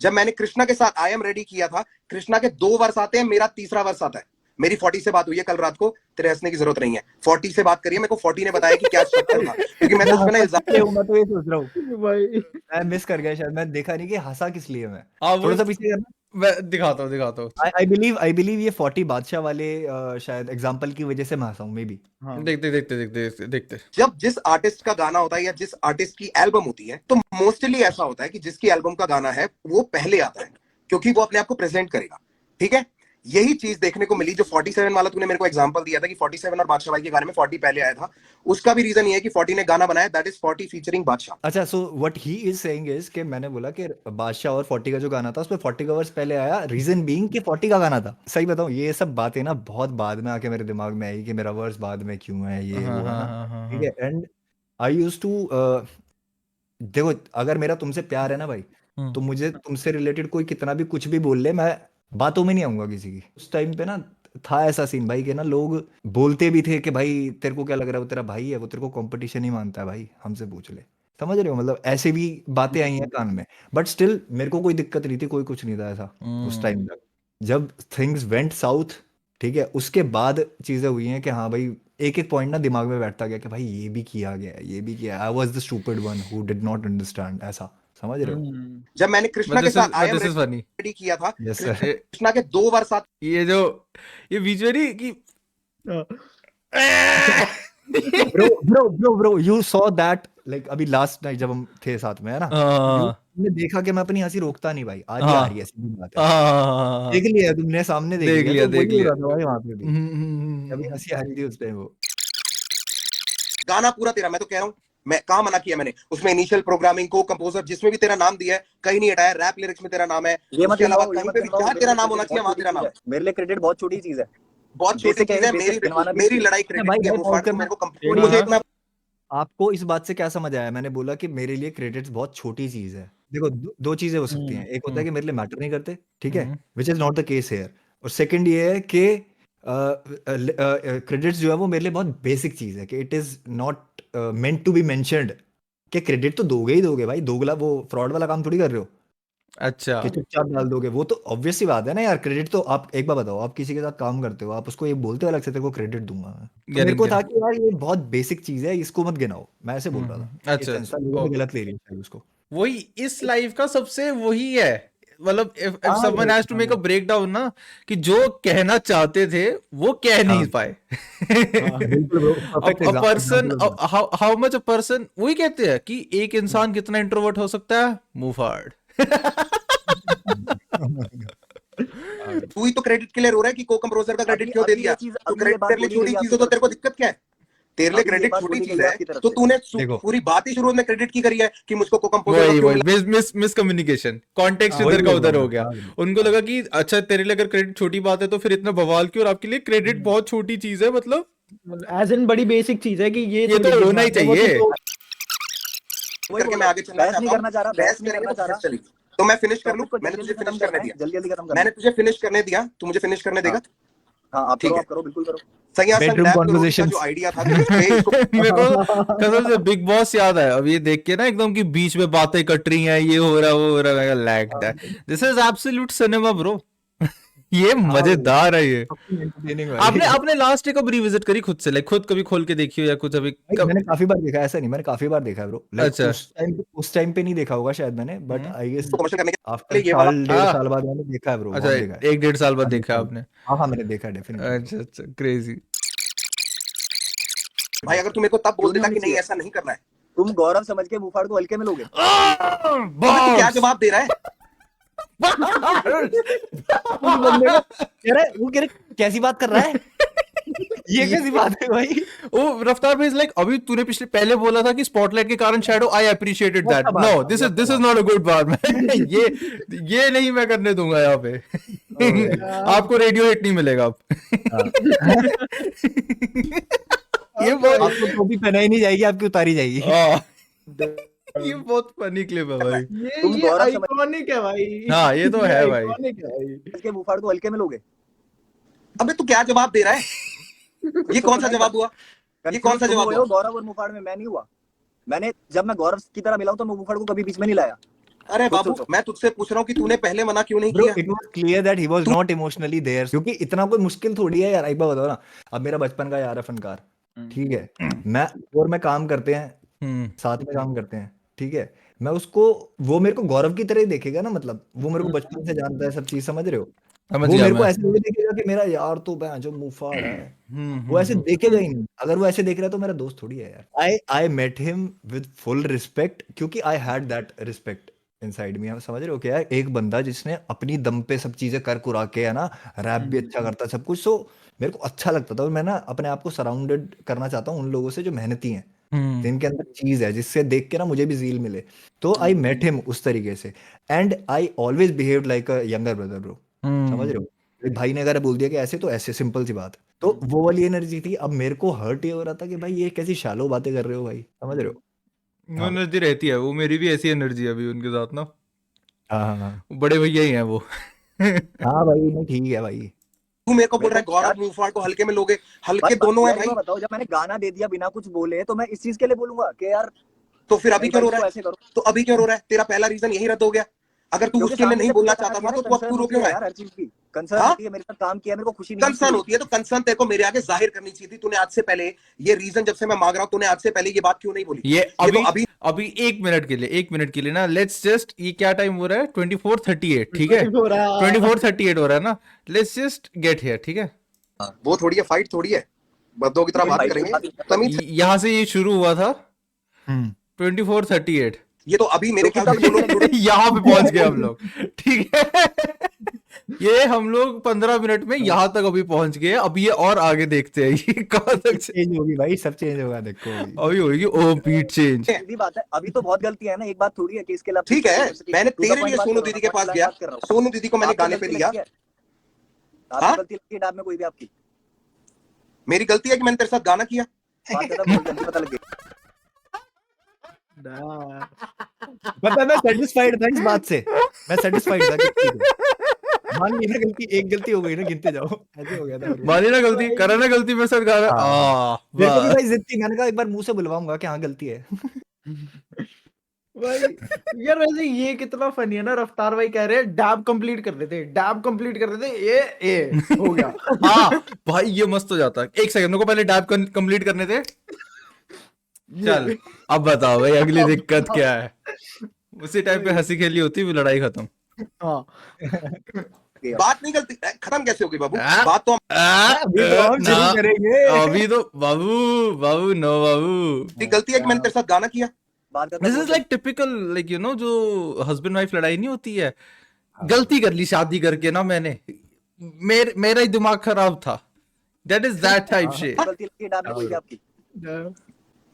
जब मैंने कृष्णा के साथ आई एम रेडी किया था, कृष्णा के 2 वर्ष आते हैं, मेरा तीसरा वर्ष आता है। मेरी 40 से बात हुई है कल रात को, तेरे हंसने की जरूरत नहीं है। 40 से बात करिए, मेरे को 40 ने बताया कि क्या चक्कर था, क्योंकि मैं तो उसमें ना इल्जाम मैं तो ये सोच रहा हूँ भाई मैं मिस कर गया शायद, मैं देखा नहीं कि हंसा किस लिए मैं। हाँ, वो थोड़ा सा पीछे करना। मैं दिखाता हूँ आई बिलीव ये 40 बादशाह वाले शायद एग्जांपल की वजह से मैं हंसा हूँ मे बी। हाँ देखते। जब जिस आर्टिस्ट का गाना होता है या जिस आर्टिस्ट की एल्बम होती है, तो मोस्टली ऐसा होता है कि जिसकी एल्बम का गाना है वो पहले आता है, क्योंकि वो अपने आप को प्रेजेंट करेगा। ठीक है, यही चीज देखने को मिली। जो 47 वाला तूने मेरे को एग्जांपल दिया था कि 47 और बादशाह भाई के गाने में 40 पहले आया था, उसका भी रीजन ये है कि 40 ने गाना बनाया, दैट इज 40 फीचरिंग बादशाह। अच्छा, so what he is saying is कि मैंने बोला कि बादशाह और 40 का जो गाना था उसमें 40 कवर्स पहले आया, रीजन बीइंग कि 40 का गाना था। सही बताऊं, ये सब बातें ना बहुत बाद में आके मेरे दिमाग में आई कि मेरा वर्स बाद में क्यों है, ये वो है ना। ठीक है, एंड आई यूज्ड टू देखो, अगर मेरा तुमसे प्यार है ना भाई, तो मुझे तुमसे रिलेटेड कोई कितना भी कुछ भी बोल ले, मैं बातों में नहीं आऊंगा किसी की। उस टाइम पे ना था ऐसा सीन भाई कि ना लोग बोलते भी थे कि भाई तेरे को क्या लग रहा है, वो तेरा भाई है, वो तेरे को कंपटीशन ही मानता है भाई, हमसे पूछ ले। समझ रहे हो, मतलब ऐसे भी बातें आई हैं कान में, बट स्टिल मेरे को कोई दिक्कत नहीं थी, कोई कुछ नहीं था ऐसा उस टाइम तक। जब थिंग्स वेंट साउथ, ठीक है, उसके बाद चीजें हुई हैं कि हाँ भाई, एक एक पॉइंट ना दिमाग में बैठता गया कि भाई ये भी किया गया है, ये भी किया। I was the stupid one who did not understand, ऐसा समझ रहे हो। जब मैंने कृष्णा के साथ I am this is funny. Ready किया था, यस सर। कृष्णा के 2 वर्ष आते ये बीच में नहीं कि bro you saw that, like अभी लास्ट नाइट जब हम थे साथ में, है ना, तुमने देखा कि मैं अपनी हंसी रोकता नहीं भाई, आज ही आ रही है, सीधी बात है। देख लिया तुमने, सामने देख लिया, तो वही हो रहा था भाई वहां पे भी, अभी हंसी आ रही थी उस टाइम। वो गाना पूरा तेरा, मैं तो कह रहा हूँ, मैं कहाँ मना किया मैंने? उसमें इनिशियल प्रोग्रामिंग को कंपोजर जिसमें भी तेरा नाम दिया है, कहीं नहीं हटाया। रैप लिरिक्स में तेरा नाम है, उसके अलावा कहीं पे भी जहाँ तेरा नाम होना चाहिए वहां तेरा नाम है। मेरे लिए क्रेडिट बहुत छोटी चीज है, बहुत छोटी चीज है। मेरी लड़ाई क्रेडिट की है, मुफाड़ को मेरे को मुझे इतना। आपको इस बात से क्या समझ आया? मैंने बोला कि मेरे लिए क्रेडिट्स बहुत छोटी चीज है। देखो, दो चीजें हो सकती हैं, एक होता है कि मेरे लिए मैटर नहीं करते, ठीक है, which is not the case here, और सेकंड ये है कि क्रेडिट्स जो है वो मेरे लिए बहुत बेसिक चीज है, कि it is not meant to be mentioned, कि क्रेडिट तो दोगे ही दोगे भाई, दोगला वो फ्रॉड वाला काम थोड़ी कर रहे हो अच्छा कि चुपचाप डाल दोगे। वो तो ऑब्वियस सी बात है ना यार, क्रेडिट तो आप एक बार बताओ, आप किसी के साथ काम करते हो, आप उसको ये बोलते हो अलग से तेरे को क्रेडिट दूंगा मैं, तो मेरे को था कि यार ये बहुत बेसिक चीज है, इसको मत गिनाओ, मैं ऐसे बोल रहा था। अच्छा, इस लोगों ने गलत ले लिया उसको। वही इस लाइफ का सबसे वही है, मतलब if someone has to make a break down ना, कि जो कहना चाहते थे वो कह नहीं पाए। A person, how much a person, वही कहते हैं कि एक इंसान कितना इंट्रोवर्ट हो सकता है, मुफाड़। तू ही तो क्रेडिट के लिए रो रहा है कि को कंपोजर का क्रेडिट क्यों दे दिया? तो क्रेडिट तेरे लिए छोटी चीज हो तो तेरे को दिक्कत क्या है? तेरे लिए क्रेडिट छोटी चीज है, तो तूने पूरी बात ही शुरू में क्रेडिट की करी है कि मुझको को कंपोजर। मिसकम्युनिकेशन, कॉन्टेक्स्ट इधर का उधर हो गया। उनको लगा कि अच्छा तेरे लिए अगर क्रेडिट छोटी बात है तो फिर इतना बवाल क्यों, और आपके लिए क्रेडिट बहुत छोटी चीज है, मतलब एज इन बड़ी बेसिक चीज है कि ये तो होना ही चाहिए। करके मैं आगे चलना चाहता हूं, बहस करेंगे तो बहस चलेगी। तो मैं फिनिश कर लूं, मैंने तुझे फिनिश करने दिया, जल्दी खत्म कर, मैंने तुझे फिनिश करने दिया, तू मुझे फिनिश करने देगा? हाँ आप करो, बिल्कुल करो। बेडरूम कॉन्वर्सेशंस जो आइडिया था मेरे को कसम से बिग बॉस याद है अब ये देख के ना, एकदम कि बीच में बातें कट रही हैं, ये हो रहा वो हो रहा है, लैग है। This is absolute cinema bro. ये मजेदार है ये। आपने लास्ट कब रिविजिट करी खुद से, लाइक खुद कभी खोल के देखी हो या कुछ? अभी मैंने काफी बार देखा, ऐसा नहीं, मैंने काफी बार देखा है ब्रो। अच्छा, उस टाइम पे नहीं देखा होगा शायद मैंने, बट आई गेस कमर्शियल करने आफ्टर साल डेढ़ साल बाद मैंने देखा है ब्रो। अच्छा, 1-1.5 साल बाद देखा आपने? हाँ मैंने देखा है डेफिनेटली। अच्छा, क्रेजी भाई। अगर तू मेरे को तब बोल देता कि नहीं ऐसा नहीं करना है, तुम गौरव समझ के मुफाड़ को हल्के में लोगे? तू क्या जवाब दे रहा है? वो कैसी बात कर रहा है? ये कैसी बात है भाई? वो रफ्तार भाई लाइक, अभी तूने पहले बोला था कि स्पॉटलाइट के कारण shadow, I appreciated that. No, this is not a good बात मैन। ये नहीं मैं करने दूंगा यहाँ पे। आपको रेडियो हिट नहीं मिलेगा अब। ये आपको टोपी पहनाई नहीं जाएगी, आपकी उतारी जाएगी। ये बहुत फनी क्लिप है भाई। ये आइकॉनिक है भाई। हाँ ये तो है भाई। इसके मुफाड़ को हल्के में लोगे? अबे तू क्या जवाब दे रहा है? ये कौन सा जवाब हुआ? ये कौन सा जवाब हुआ? गौरव और मुफाड़ में मैं नहीं हुआ। जब मैं गौरव की तरह मिला हूं तो मैं मुफाड़ को कभी बीच में नहीं लाया। अरे खुद बाबू सोचो। मैं तुझसे पूछ रहा हूँ कि तूने पहले मना क्यों नहीं ब्रो किया? It was clear that he was not emotionally there, क्योंकि इतना कोई मुश्किल थोड़ी है यार। एक बात बताओ ना, अब मेरा बचपन का यार है फनकार, ठीक है, मैं काम करते हैं, हम्म साथ में काम करते हैं, ठीक है, मैं उसको, वो मेरे को गौरव की तरह ही देखेगा ना, मतलब वो मेरे को बचपन से जानता है, सब चीज समझ रहे हो। समझ वो गया मेरे को मैं। ऐसे थोड़ी देखेगा कि मेरा यार तो जो मुंहफाड़ है, वो ऐसे हम्म। देखेगा ही नहीं। अगर वो ऐसे देख रहा है तो मेरा दोस्त थोड़ी है यार। I met him with full respect, क्योंकि I had that respect inside me. आप समझ रहे हो क्या है, एक बंदा जिसने अपनी दम पे सब चीजें कर कुरा के, है ना, रैप भी अच्छा करता, सब कुछ, सो मेरे को अच्छा लगता था। और मैं ना अपने आप को सराउंडेड करना चाहता हूँ उन लोगों से जो मेहनती हैं, हम्म जिनके अंदर चीज है, जिससे देख के ना मुझे भी जील मिले। तो आई मेट हिम उस तरीके से, and I always behave like a younger brother bro. समझ रहे हो, एक भाई ने अगर बोल दिया कि ऐसे, तो ऐसे, सिंपल सी बात है। तो वो वाली एनर्जी थी। अब मेरे को हर्ट ये हो रहा था कि भाई ये कैसी शालो बातें कर रहे हो भाई, समझ रहे हो। वो हाँ भाई। एनर्जी रहती है, वो मेरी भी ऐसी एनर्जी है अभी उनके साथ ना। हाँ हाँ हाँ। वो बड़े भैया ही हैं वो। हाँ भाई, नहीं ठीक है भाई। तू मेरे को बोल मेरे रहा है को गौरव यार, मुंहफाड़ को हल्के में लोगे? भाई हल्के दोनों है यार एक भाई। बात बताओ, जब मैंने गाना दे दिया बिना कुछ बोले, तो मैं इस चीज के लिए बोलूंगा कि यार तो फिर अभी नहीं क्यों भाई रो रहा इसको है? ऐसे करो, तो अभी क्यों रो रहा है? तेरा पहला रीजन यही रद्द हो गया। अगर तू क्योंकि उसके लिए सामने नहीं से बोलना मुझे चाहता गाना था दिया तो ना, तू अब कंसर्न क्यों रो होती क्यों है रहा है? यार हर चीज की, कंसर्न हाँ, होती है। मेरे साथ काम किया, मेरे को खुशी नहीं कंसर्न चाहिए। होती है तो कंसर्न तेरे को मेरे आगे जाहिर करनी चाहिए थी। तूने आज से पहले ये रीजन, जब से मैं मांग रहा हूँ, तूने आज से पहले ये बात क्यों नहीं बोली? ये ये तो अभी अभी अभी 1 मिनट के लिए ना, लेट्स जस्ट, ये क्या टाइम हो रहा है, 24:38, ठीक है, हो रहा है। 24:38 हो रहा है ना। लेट्स जस्ट गेट हियर, ठीक है। वो थोड़ी है, फाइट थोड़ी है, बद्दों की तरह ये बात भाई की करेंगे बात नहीं कर तमीज से। यहाँ से ये शुरू हुआ था हम्म 24:38। ये तो अभी मेरे क्योंकि ख्याल तब से जो लोग जुड़े, यहाँ पे पहुंच गए हम लोग, ठीक है। ये हम लोग 15 मिनट में यहाँ तक अभी पहुंच गए। अब ये और आगे देखते हैं ये कहाँ तक चेंज होगी भाई, सब चेंज होगा, देखो अभी। अभी होगी ओ बीट चेंज। सीधी बात है, अभी तो बहुत गलती है ना, एक बात थोड़ी है कि इसके लिए ठीक है, मैंने टू द तेरे पॉइंट लिए बात सोनू कर रहा दीदी हूँ, के पॉइंट पास ब्लैंक गया, बात कर रहा हूँ। सोनू दीदी को मैंने आपको गाने पे गलती लिया। लगी है, आपको हाँ, गलती लगी है, डाब में कोई भी आपकी मेरी गलती है कि मैंने तेरे साथ गाना किया। बात करता बहुत जल्दी पता लग गई। मतलब मैं सेटिस्फाइड था इस बात से, मैं सेटिस्फाइड था कि ठीक है, मान ली ना गलती, एक गलती हो गई ना, गिनते जाओ, ऐसे हो गया था मेरे मानी ना गलती, भाई करा ना गलती, मेरे साथ गाना साथ। हाँ, मेरे को भी वाह। भाई जिद थी, मैंने कहा एक बार मुंह से बुलवाऊंगा कि हाँ गलती है। भाई यार वैसे ये कितना फनी है ना, रफ्तार भाई कह रहे हैं डैब कंप्लीट कर लेते, डैब कंप्लीट कर लेते, ये हो गया। हाँ भाई ये मस्त हो जाता। एक सेकंड, मेरे को पहले डैब कंप्लीट करने थे। चल ये अब बताओ भाई अगली दिक्कत क्या है। उसी टाइम पे हंसी खेली होती, वो लड़ाई खत्म। हाँ बात नहीं गलती खत्म कैसे होगी बाबू? आ, बात तो अभी तो हम ना, शुरू करेंगे। अभी तो बाबू, बाबू नो बाबू। हमारी गलती है कि मैंने तेरे साथ गाना किया। बात करता दिस बहुत is like typical, like you no, जो हस्बैंड वाइफ लड़ाई नहीं होती है। गलती कर ली शादी करके ना मैंने, मेरा ही दिमाग खराब था। दैट इज दैट टाइप जल्दी, शिट। आपको गलती लगी है, डाब में कोई भी आपकी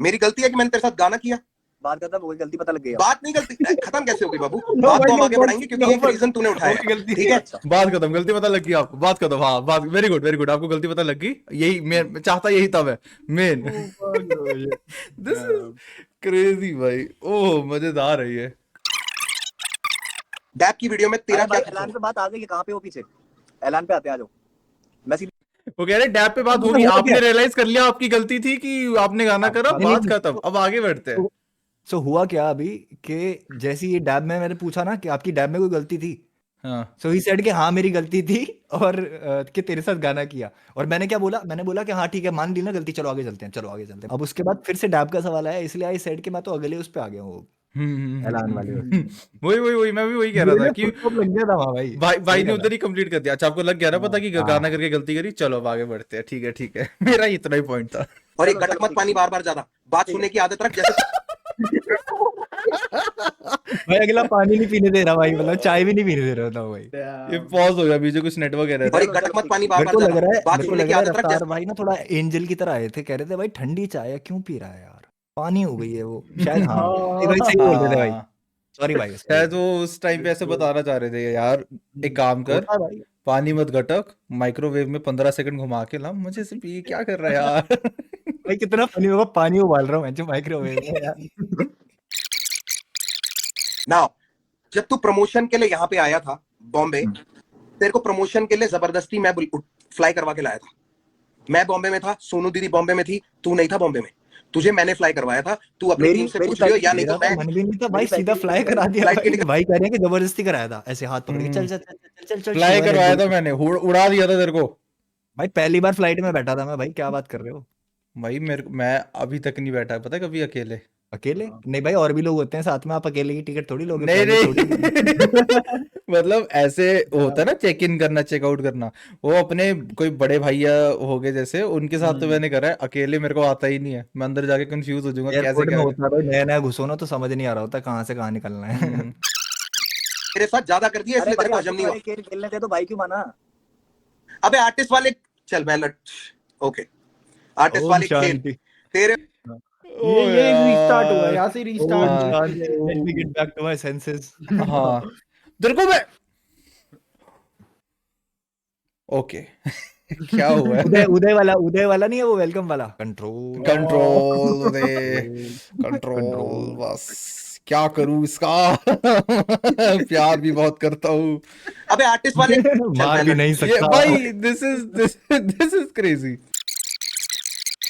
मेरी गलती है कि मैंने तेरे साथ गाना किया। बात करता बहुत जल्दी पता लग गई। बात नहीं गलती खत्म कैसे होगी बाबू? नो बात तो भाई, हम नो आगे बस, बढ़ाएंगे क्योंकि नो एक बस। रीजन तूने उठाया कोई गलती ठीक है। बात खत्म, गलती पता लग गई आपको, बात खत्म। हाँ बात, वेरी गुड वेरी गुड, आपको गलती पता लग गई। यही मैं चाहता, यही तब है मेन। दिस इज क्रेजी भाई, ओह मजेदार है ये। डैप की वीडियो में तेरा अरे क्या भाई ऐलान पे बात आ गई है, कहाँ पे हो पीछे? ऐलान पे आते हैं, आ जाओ। मैं सीधी वो कह रहे डैप पे बात होगी, आपने रियलाइज कर लिया आपकी गलती थी कि आपने गाना करा, नहीं, बात नहीं, खत्म, अब आगे बढ़ते हैं। सो हुआ क्या अभी कि जैसे ये डैब में मैंने पूछा ना कि आपकी डैब में कोई गलती थी, हाँ सो ही सेड कि हाँ मेरी गलती थी, और कि तेरे साथ गाना किया। और मैंने क्या बोला, मैंने बोला कि हाँ ठीक है, मान ली ना गलती, चलो आगे चलते हैं, चलो आगे चलते हैं। अब उसके बाद फिर से डैब का सवाल आया, इसलिए आई सेड कि मैं तो अगले उस पे आ गया हूँ, ऐलान वाले पे। वही मैं भी वही कह रहा था कि लग गया था वहाँ भाई। भाई ने उधर ही कंप्लीट कर दिया। अच्छा आपको लग गया ना पता कि हाँ। गाना करके गलती करी, चलो अब आगे बढ़ते हैं, ठीक है। मेरा इतना ही पॉइंट था। और एक चलो, गटक चलो, मत ठीक पानी है। बार बार ज्यादा, बात सुनने की आदत रख। जैसे भाई अगला पानी नहीं पीने दे रहा भाई, मतलब चाय भी नहीं पीने दे रहा था भाई। ये पॉज हो गया, बीच कुछ नेटवर्क एरर और है। एक गटक मत पानी बार मेरे बार को लग ज्यादा, रहा है, बात मेरे को सुनने लग की रहा है आदत रख। रफ्तार भाई ना थोड़ा एंजल की तरह आए थे, कह रहे थे भाई ठंडी चाय है क्यों पी रहा है यार, पानी हो गई है वो शायद। हाँ नहीं भाई, सही बोल रहे थे भाई, हाँ, सॉरी भाई, शायद वो उस टाइम पे ऐसे बताना चाह रहे थे यार, एक काम कर, होता है भाई। पानी मत गटक, माइक्रोवेव में 15 सेकंड घुमा के ला, मुझे सिर्फ ये क्या कर रहा है यार। भाई कितना फनी होगा, पानी उबाल रहा हूँ जो माइक्रोवेव में यार। नाउ जब तू प्रमोशन के लिए यहाँ पे आया था बॉम्बे, तेरे को प्रमोशन के लिए जबरदस्ती मैं फ्लाई करवा के लाया था। मैं बॉम्बे में था, सोनू दीदी बॉम्बे में थी, तू नहीं था बॉम्बे में। तुझे मैंने फ्लाई करवाया था, तू अपनी मेरी- टीम से मेरी पूछ लियो, या नहीं मेरा तो तो मैं मन भी नहीं था भाई, मेरी सीधा पैकिंग फ्लाई करा दिया फ्लाइट भाई। टिकट भाई कह रहे हैं कि जबरदस्ती कराया था, ऐसे हाथ पकड़ के चल चल चल चल चल चल फ्लाई शिवा Red करवाया Bull। था मैंने, उड़ा दिया था तेरे को। भाई पहली बार फ्लाइट में बैठा था मैं भाई, क्या बात कर रहे हो? भाई मैं अभी तक नहीं बैठा, पता है, कभी अकेले। अकेले नहीं भाई, और भी लोग होते हैं साथ में, आप अकेले की टिकट थोड़ी लोगे, नहीं प्राइवेट थोड़ी नहीं मतलब ऐसे होता है ना, चेक इन करना, चेक आउट करना, वो अपने कोई बड़े भैया हो गए जैसे, उनके साथ तो मैंने करा है। अकेले मेरे को आता ही नहीं है, मैं अंदर जाके कंफ्यूज हो जाऊंगा कैसे एयरपोर्ट में क्या होता है भाई, नया नया घुसो ना तो समझ नहीं आ रहा होता कहाँ से कहाँ निकलना है। मेरे साथ ज्यादा कर दिया, अरे इसलिए तेरे भाई को हजम नहीं हुआ। खेल खेलने थे तो भाई क्यों माना? अबे आर्टिस्ट वाले, चल मैं ओके, आर्टिस्ट ओम वाले खेल शांति। तेरे। ये एक रीस्टार्ट हुआ, यहाँ से ओम restart. Shanti. Let me get back to my senses। हाँ तेरे को मैं ओके क्या हुआ है? उदय वाला नहीं है वो, वेलकम वाला। कंट्रोल कंट्रोल दे, कंट्रोल, बस क्या करूं इसका प्यार भी बहुत करता हूँ अबे आर्टिस्ट वाले, चल मार भी मैं नहीं ये सकता भाई, दिस इज क्रेजी।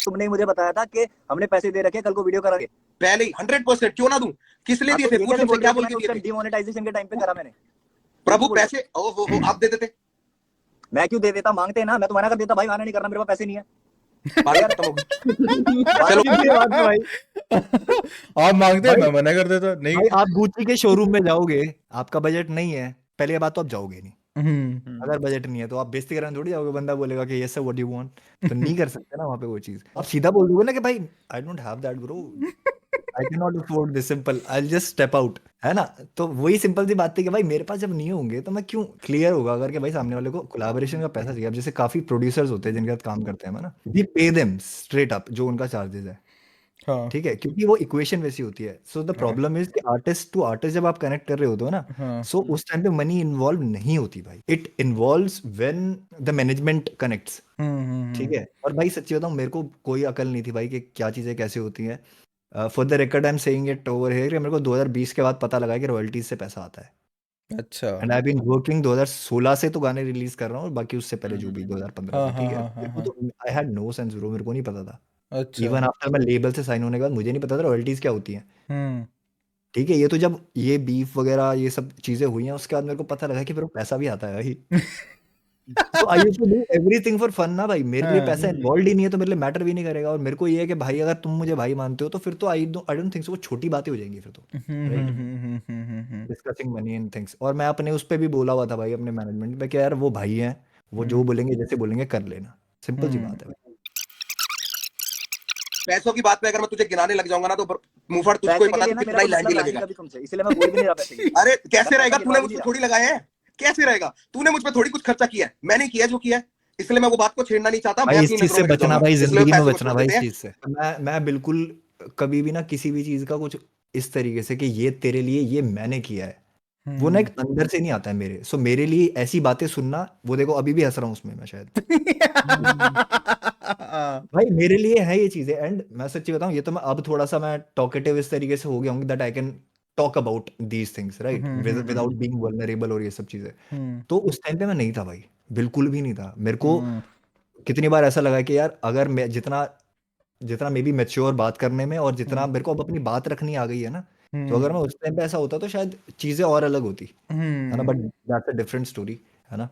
तुमने मुझे बताया था कि हमने पैसे दे रखे, कल को वीडियो करांगे। पहले ही 100% क्यों ना दूं? किस लिए दिए थे? पूछ हमसे, क्या बोल के दिए थे? डिमोनेटाइजेशन के टाइम पे करा मैंने। प्रभु पैसे, ओहो हो, आप दे देते। मैं क्यों दे देता? मांगते हैं ना, मैं तो मना कर देता भाई, मना नहीं करना, मेरे पास पैसे नहीं है। बात खत्म हो गई। चलो बात है भाई। आप मांगते हैं, भाई- मैं मना कर देता नहीं। भाई आप गुच्ची के शोरूम में जाओगे, आपका बजट नहीं है, पहले बात तो आप जाओगे नहीं। अगर बजट नहीं है तो आप बेइज्जती कराने थोड़ी जाओगे, बंदा बोलेगा कि yes sir what you want, तो नहीं कर सकते ना वहाँ पे वो चीज। आप सीधा बोल दोगे ना कि भाई I don't have that bro, I can not afford this, simple, I will just step out, है ना? तो वही सिंपल सी बात थी कि भाई मेरे पास जब नहीं होंगे तो मैं क्यों, क्लियर होगा अगर कि भाई सामने वाले को कोलैबोरेशन का पैसा चाहिए। अब जैसे काफी प्रोड्यूसर्स होते हैं जिनके साथ काम करते हैं हम, है ना, we pay them straight up जो उनका चार्जेस है, हाँ ठीक है, क्योंकि वो इक्वेशन वैसी होती है। सो द प्रॉब्लम इज कि आर्टिस्ट टू आर्टिस्ट जब आप कनेक्ट कर रहे होते हो ना, हाँ सो उस टाइम पे मनी इन्वॉल्व नहीं होती भाई, it involves when the management connects, ठीक है। और भाई सच्ची बताऊं, मेरे को कोई अकल नहीं थी भाई कि क्या चीजें कैसे होती हैं। For the record I am saying it over here, मेरे को 2020 के बाद पता लगा कि रॉयल्टीज से पैसा आता है। अच्छा एंड आई बीन वर्किंग 2016 से तो गाने रिलीज कर रहा हूँ, और बाकी उससे पहले जो भी 2015 हाँ से, हाँ ठीक है। हाँ हाँ मेरे को हाँ तो I had no sense bro, मेरे को नहीं पता था। अच्छा इवन आफ्टर मैं लेबल से साइन होने के बाद मुझे नहीं पता था रॉयल्टीज क्या होती हैं, हम्म ठीक है। ये तो जब ये बीफ वगैरह ये सब चीजें हुई हैं उसके बाद मेरे को पता लगा कि मेरे को पैसा भी आता है भाई। तो I used to do everything for fun ना भाई, मेरे लिए हाँ पैसा इन्वॉल्व ही नहीं है तो मेरे लिए मैटर भी नहीं करेगा। और मेरे को ये है कि भाई अगर तुम मुझे भाई मानते हो तो फिर तो आई डोंट थिंक सो वो छोटी बातें हो जाएंगी फिर तो, right, discussing money and things. और मैं अपने उस पे भी बोला हुआ था भाई अपने मैनेजमेंट पे कि यार वो भाई हैं, वो जो बोलेंगे जैसे बोलेंगे कर लेना, सिंपल सी बात है भाई। पैसों की बात पे अगर मैं तुझे गिनाने लग जाऊंगा ना तो मुंहफट तुझको ही पैसे पता के नहीं लिए ना कितना मेरा ही कोई लैंडी मतलब रहा नहीं लगेगा। कभी तुमसे, इसलिए मैं बोल भी नहीं रहा पैसे के लिए। अरे कैसे रहेगा? मैं तूने गिनवा भी मुझ नहीं पे थोड़ी लगाया है, कैसे रहेगा? तूने मुझ पे थोड़ी कुछ खर्चा किया है, मैंने किया जो किया है, इसलिए मैं वो बात को छेड़ना नहीं चाहता। मैं भाई इस अपनी चीज से नजरों में गिर बचना जाऊंगा, भाई, इसलिए जिंदगी में पैसे को बचना छोड़ भाई देते इस हैं। चीज से। मैं बिल्कुल कभी भी ना किसी भी चीज का कुछ इस तरीके से कि ये तेरे लिए ये मैंने किया है, वो ना एक अंदर से नहीं आता है मेरे। सो मेरे लिए ऐसी बातें सुनना, वो देखो अभी भी हंस रहा हूँ उसमें मैं शायद। भाई मेरे लिए है ये चीजें। एंड मैं सच्ची बताऊं, ये तो मैं अब थोड़ा सा मैं टॉकेटिव इस तरीके से हो गया हूँ that I can talk about these things, right, without being vulnerable और ये सब चीजें। तो उस टाइम पे मैं नहीं था भाई, बिल्कुल भी नहीं था। मेरे को कितनी बार ऐसा लगा कि यार अगर मैं जितना जितना मे बी मेच्योर बात करने में और जितना मेरे को अब अपनी बात रखनी आ गई है ना, तो अगर मैं उस टाइम पे ऐसा होता तो शायद चीजें और अलग होती, है ना। But that's a different story, है ना।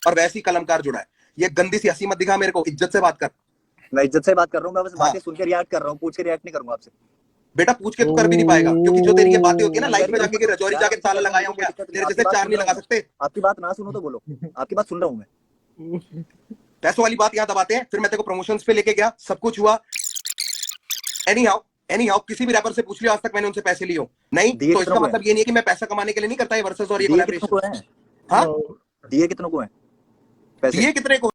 और वैसी कलमकार जुड़ा है, ये गंदी सी हंसी मत दिखा मेरे को, इज्जत से बात कर। मैं इज्जत से बात कर रहा हूँ, मैं बस हाँ। बातें सुन के रिएक्ट कर रहा हूँ, पूछ के रिएक्ट नहीं करूंगा आपसे। बेटा पूछ के तू कर भी नहीं पाएगा, क्योंकि जो तेरी ये बातें होती है ना लाइफ में जाके कि रजौरी जाके ताला लगाया हूं क्या, तेरे जैसे चार नहीं लगा सकते। आपकी बात ना सुनो तो बोलो, आपकी बात सुन रहा हूँ मैं। पैसों वाली बात यहाँ दबाते हैं, फिर मैं तेरे को प्रमोशंस पे लेके गया, सब कुछ हुआ। एनी हाउ किसी भी रैपर से पूछ लियो आज तक मैंने उनसे पैसे लिए हो नहीं, दिए तो इसका कितनों को मतलब ये नहीं है कि मैं पैसा कमाने के लिए नहीं करता ये वर्सेस और ये दिए कितनों को कोलैबोरेशन। है? हाँ, दिए कितनों को है पैसे? दिए कितने को?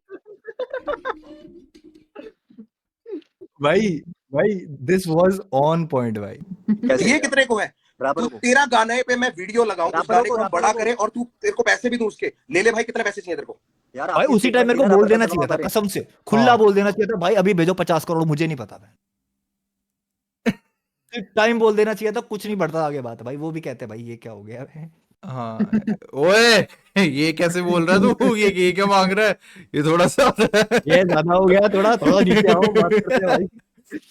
भाई दिस वाज ऑन पॉइंट भाई। कैसे दिए कितने को है? तू रैपरों को? तेरा गाने पे मैं वीडियो लगाऊं, उस रैपरों गाने को, को हम रैपरों बड़ा को। करें और तू तेरे को पैसे भी दूं उसके, ले ले भाई, कितने पैसे चाहिए तेरे को? यार भाई आपकी उसी एक टाइम मेरे को बात बोल रैपर देना का चाहिए था करें। कसम से, खुला बोल देना चाहिए था भाई अभी भेजो 50 करोड़, मुझे नहीं पता भाई। टाइम बोल देना चाहिए था, कुछ नहीं बढ़ता आगे बात भाई। वो भी कहते हैं भाई ये क्या हो गया है। हाँ ओए ये कैसे बोल रहा है तू, ये क्या मांग रहा है, ये थोड़ा सा ये ज्यादा हो गया, थोड़ा थोड़ा नीचे आओ, बात करते हैं भाई।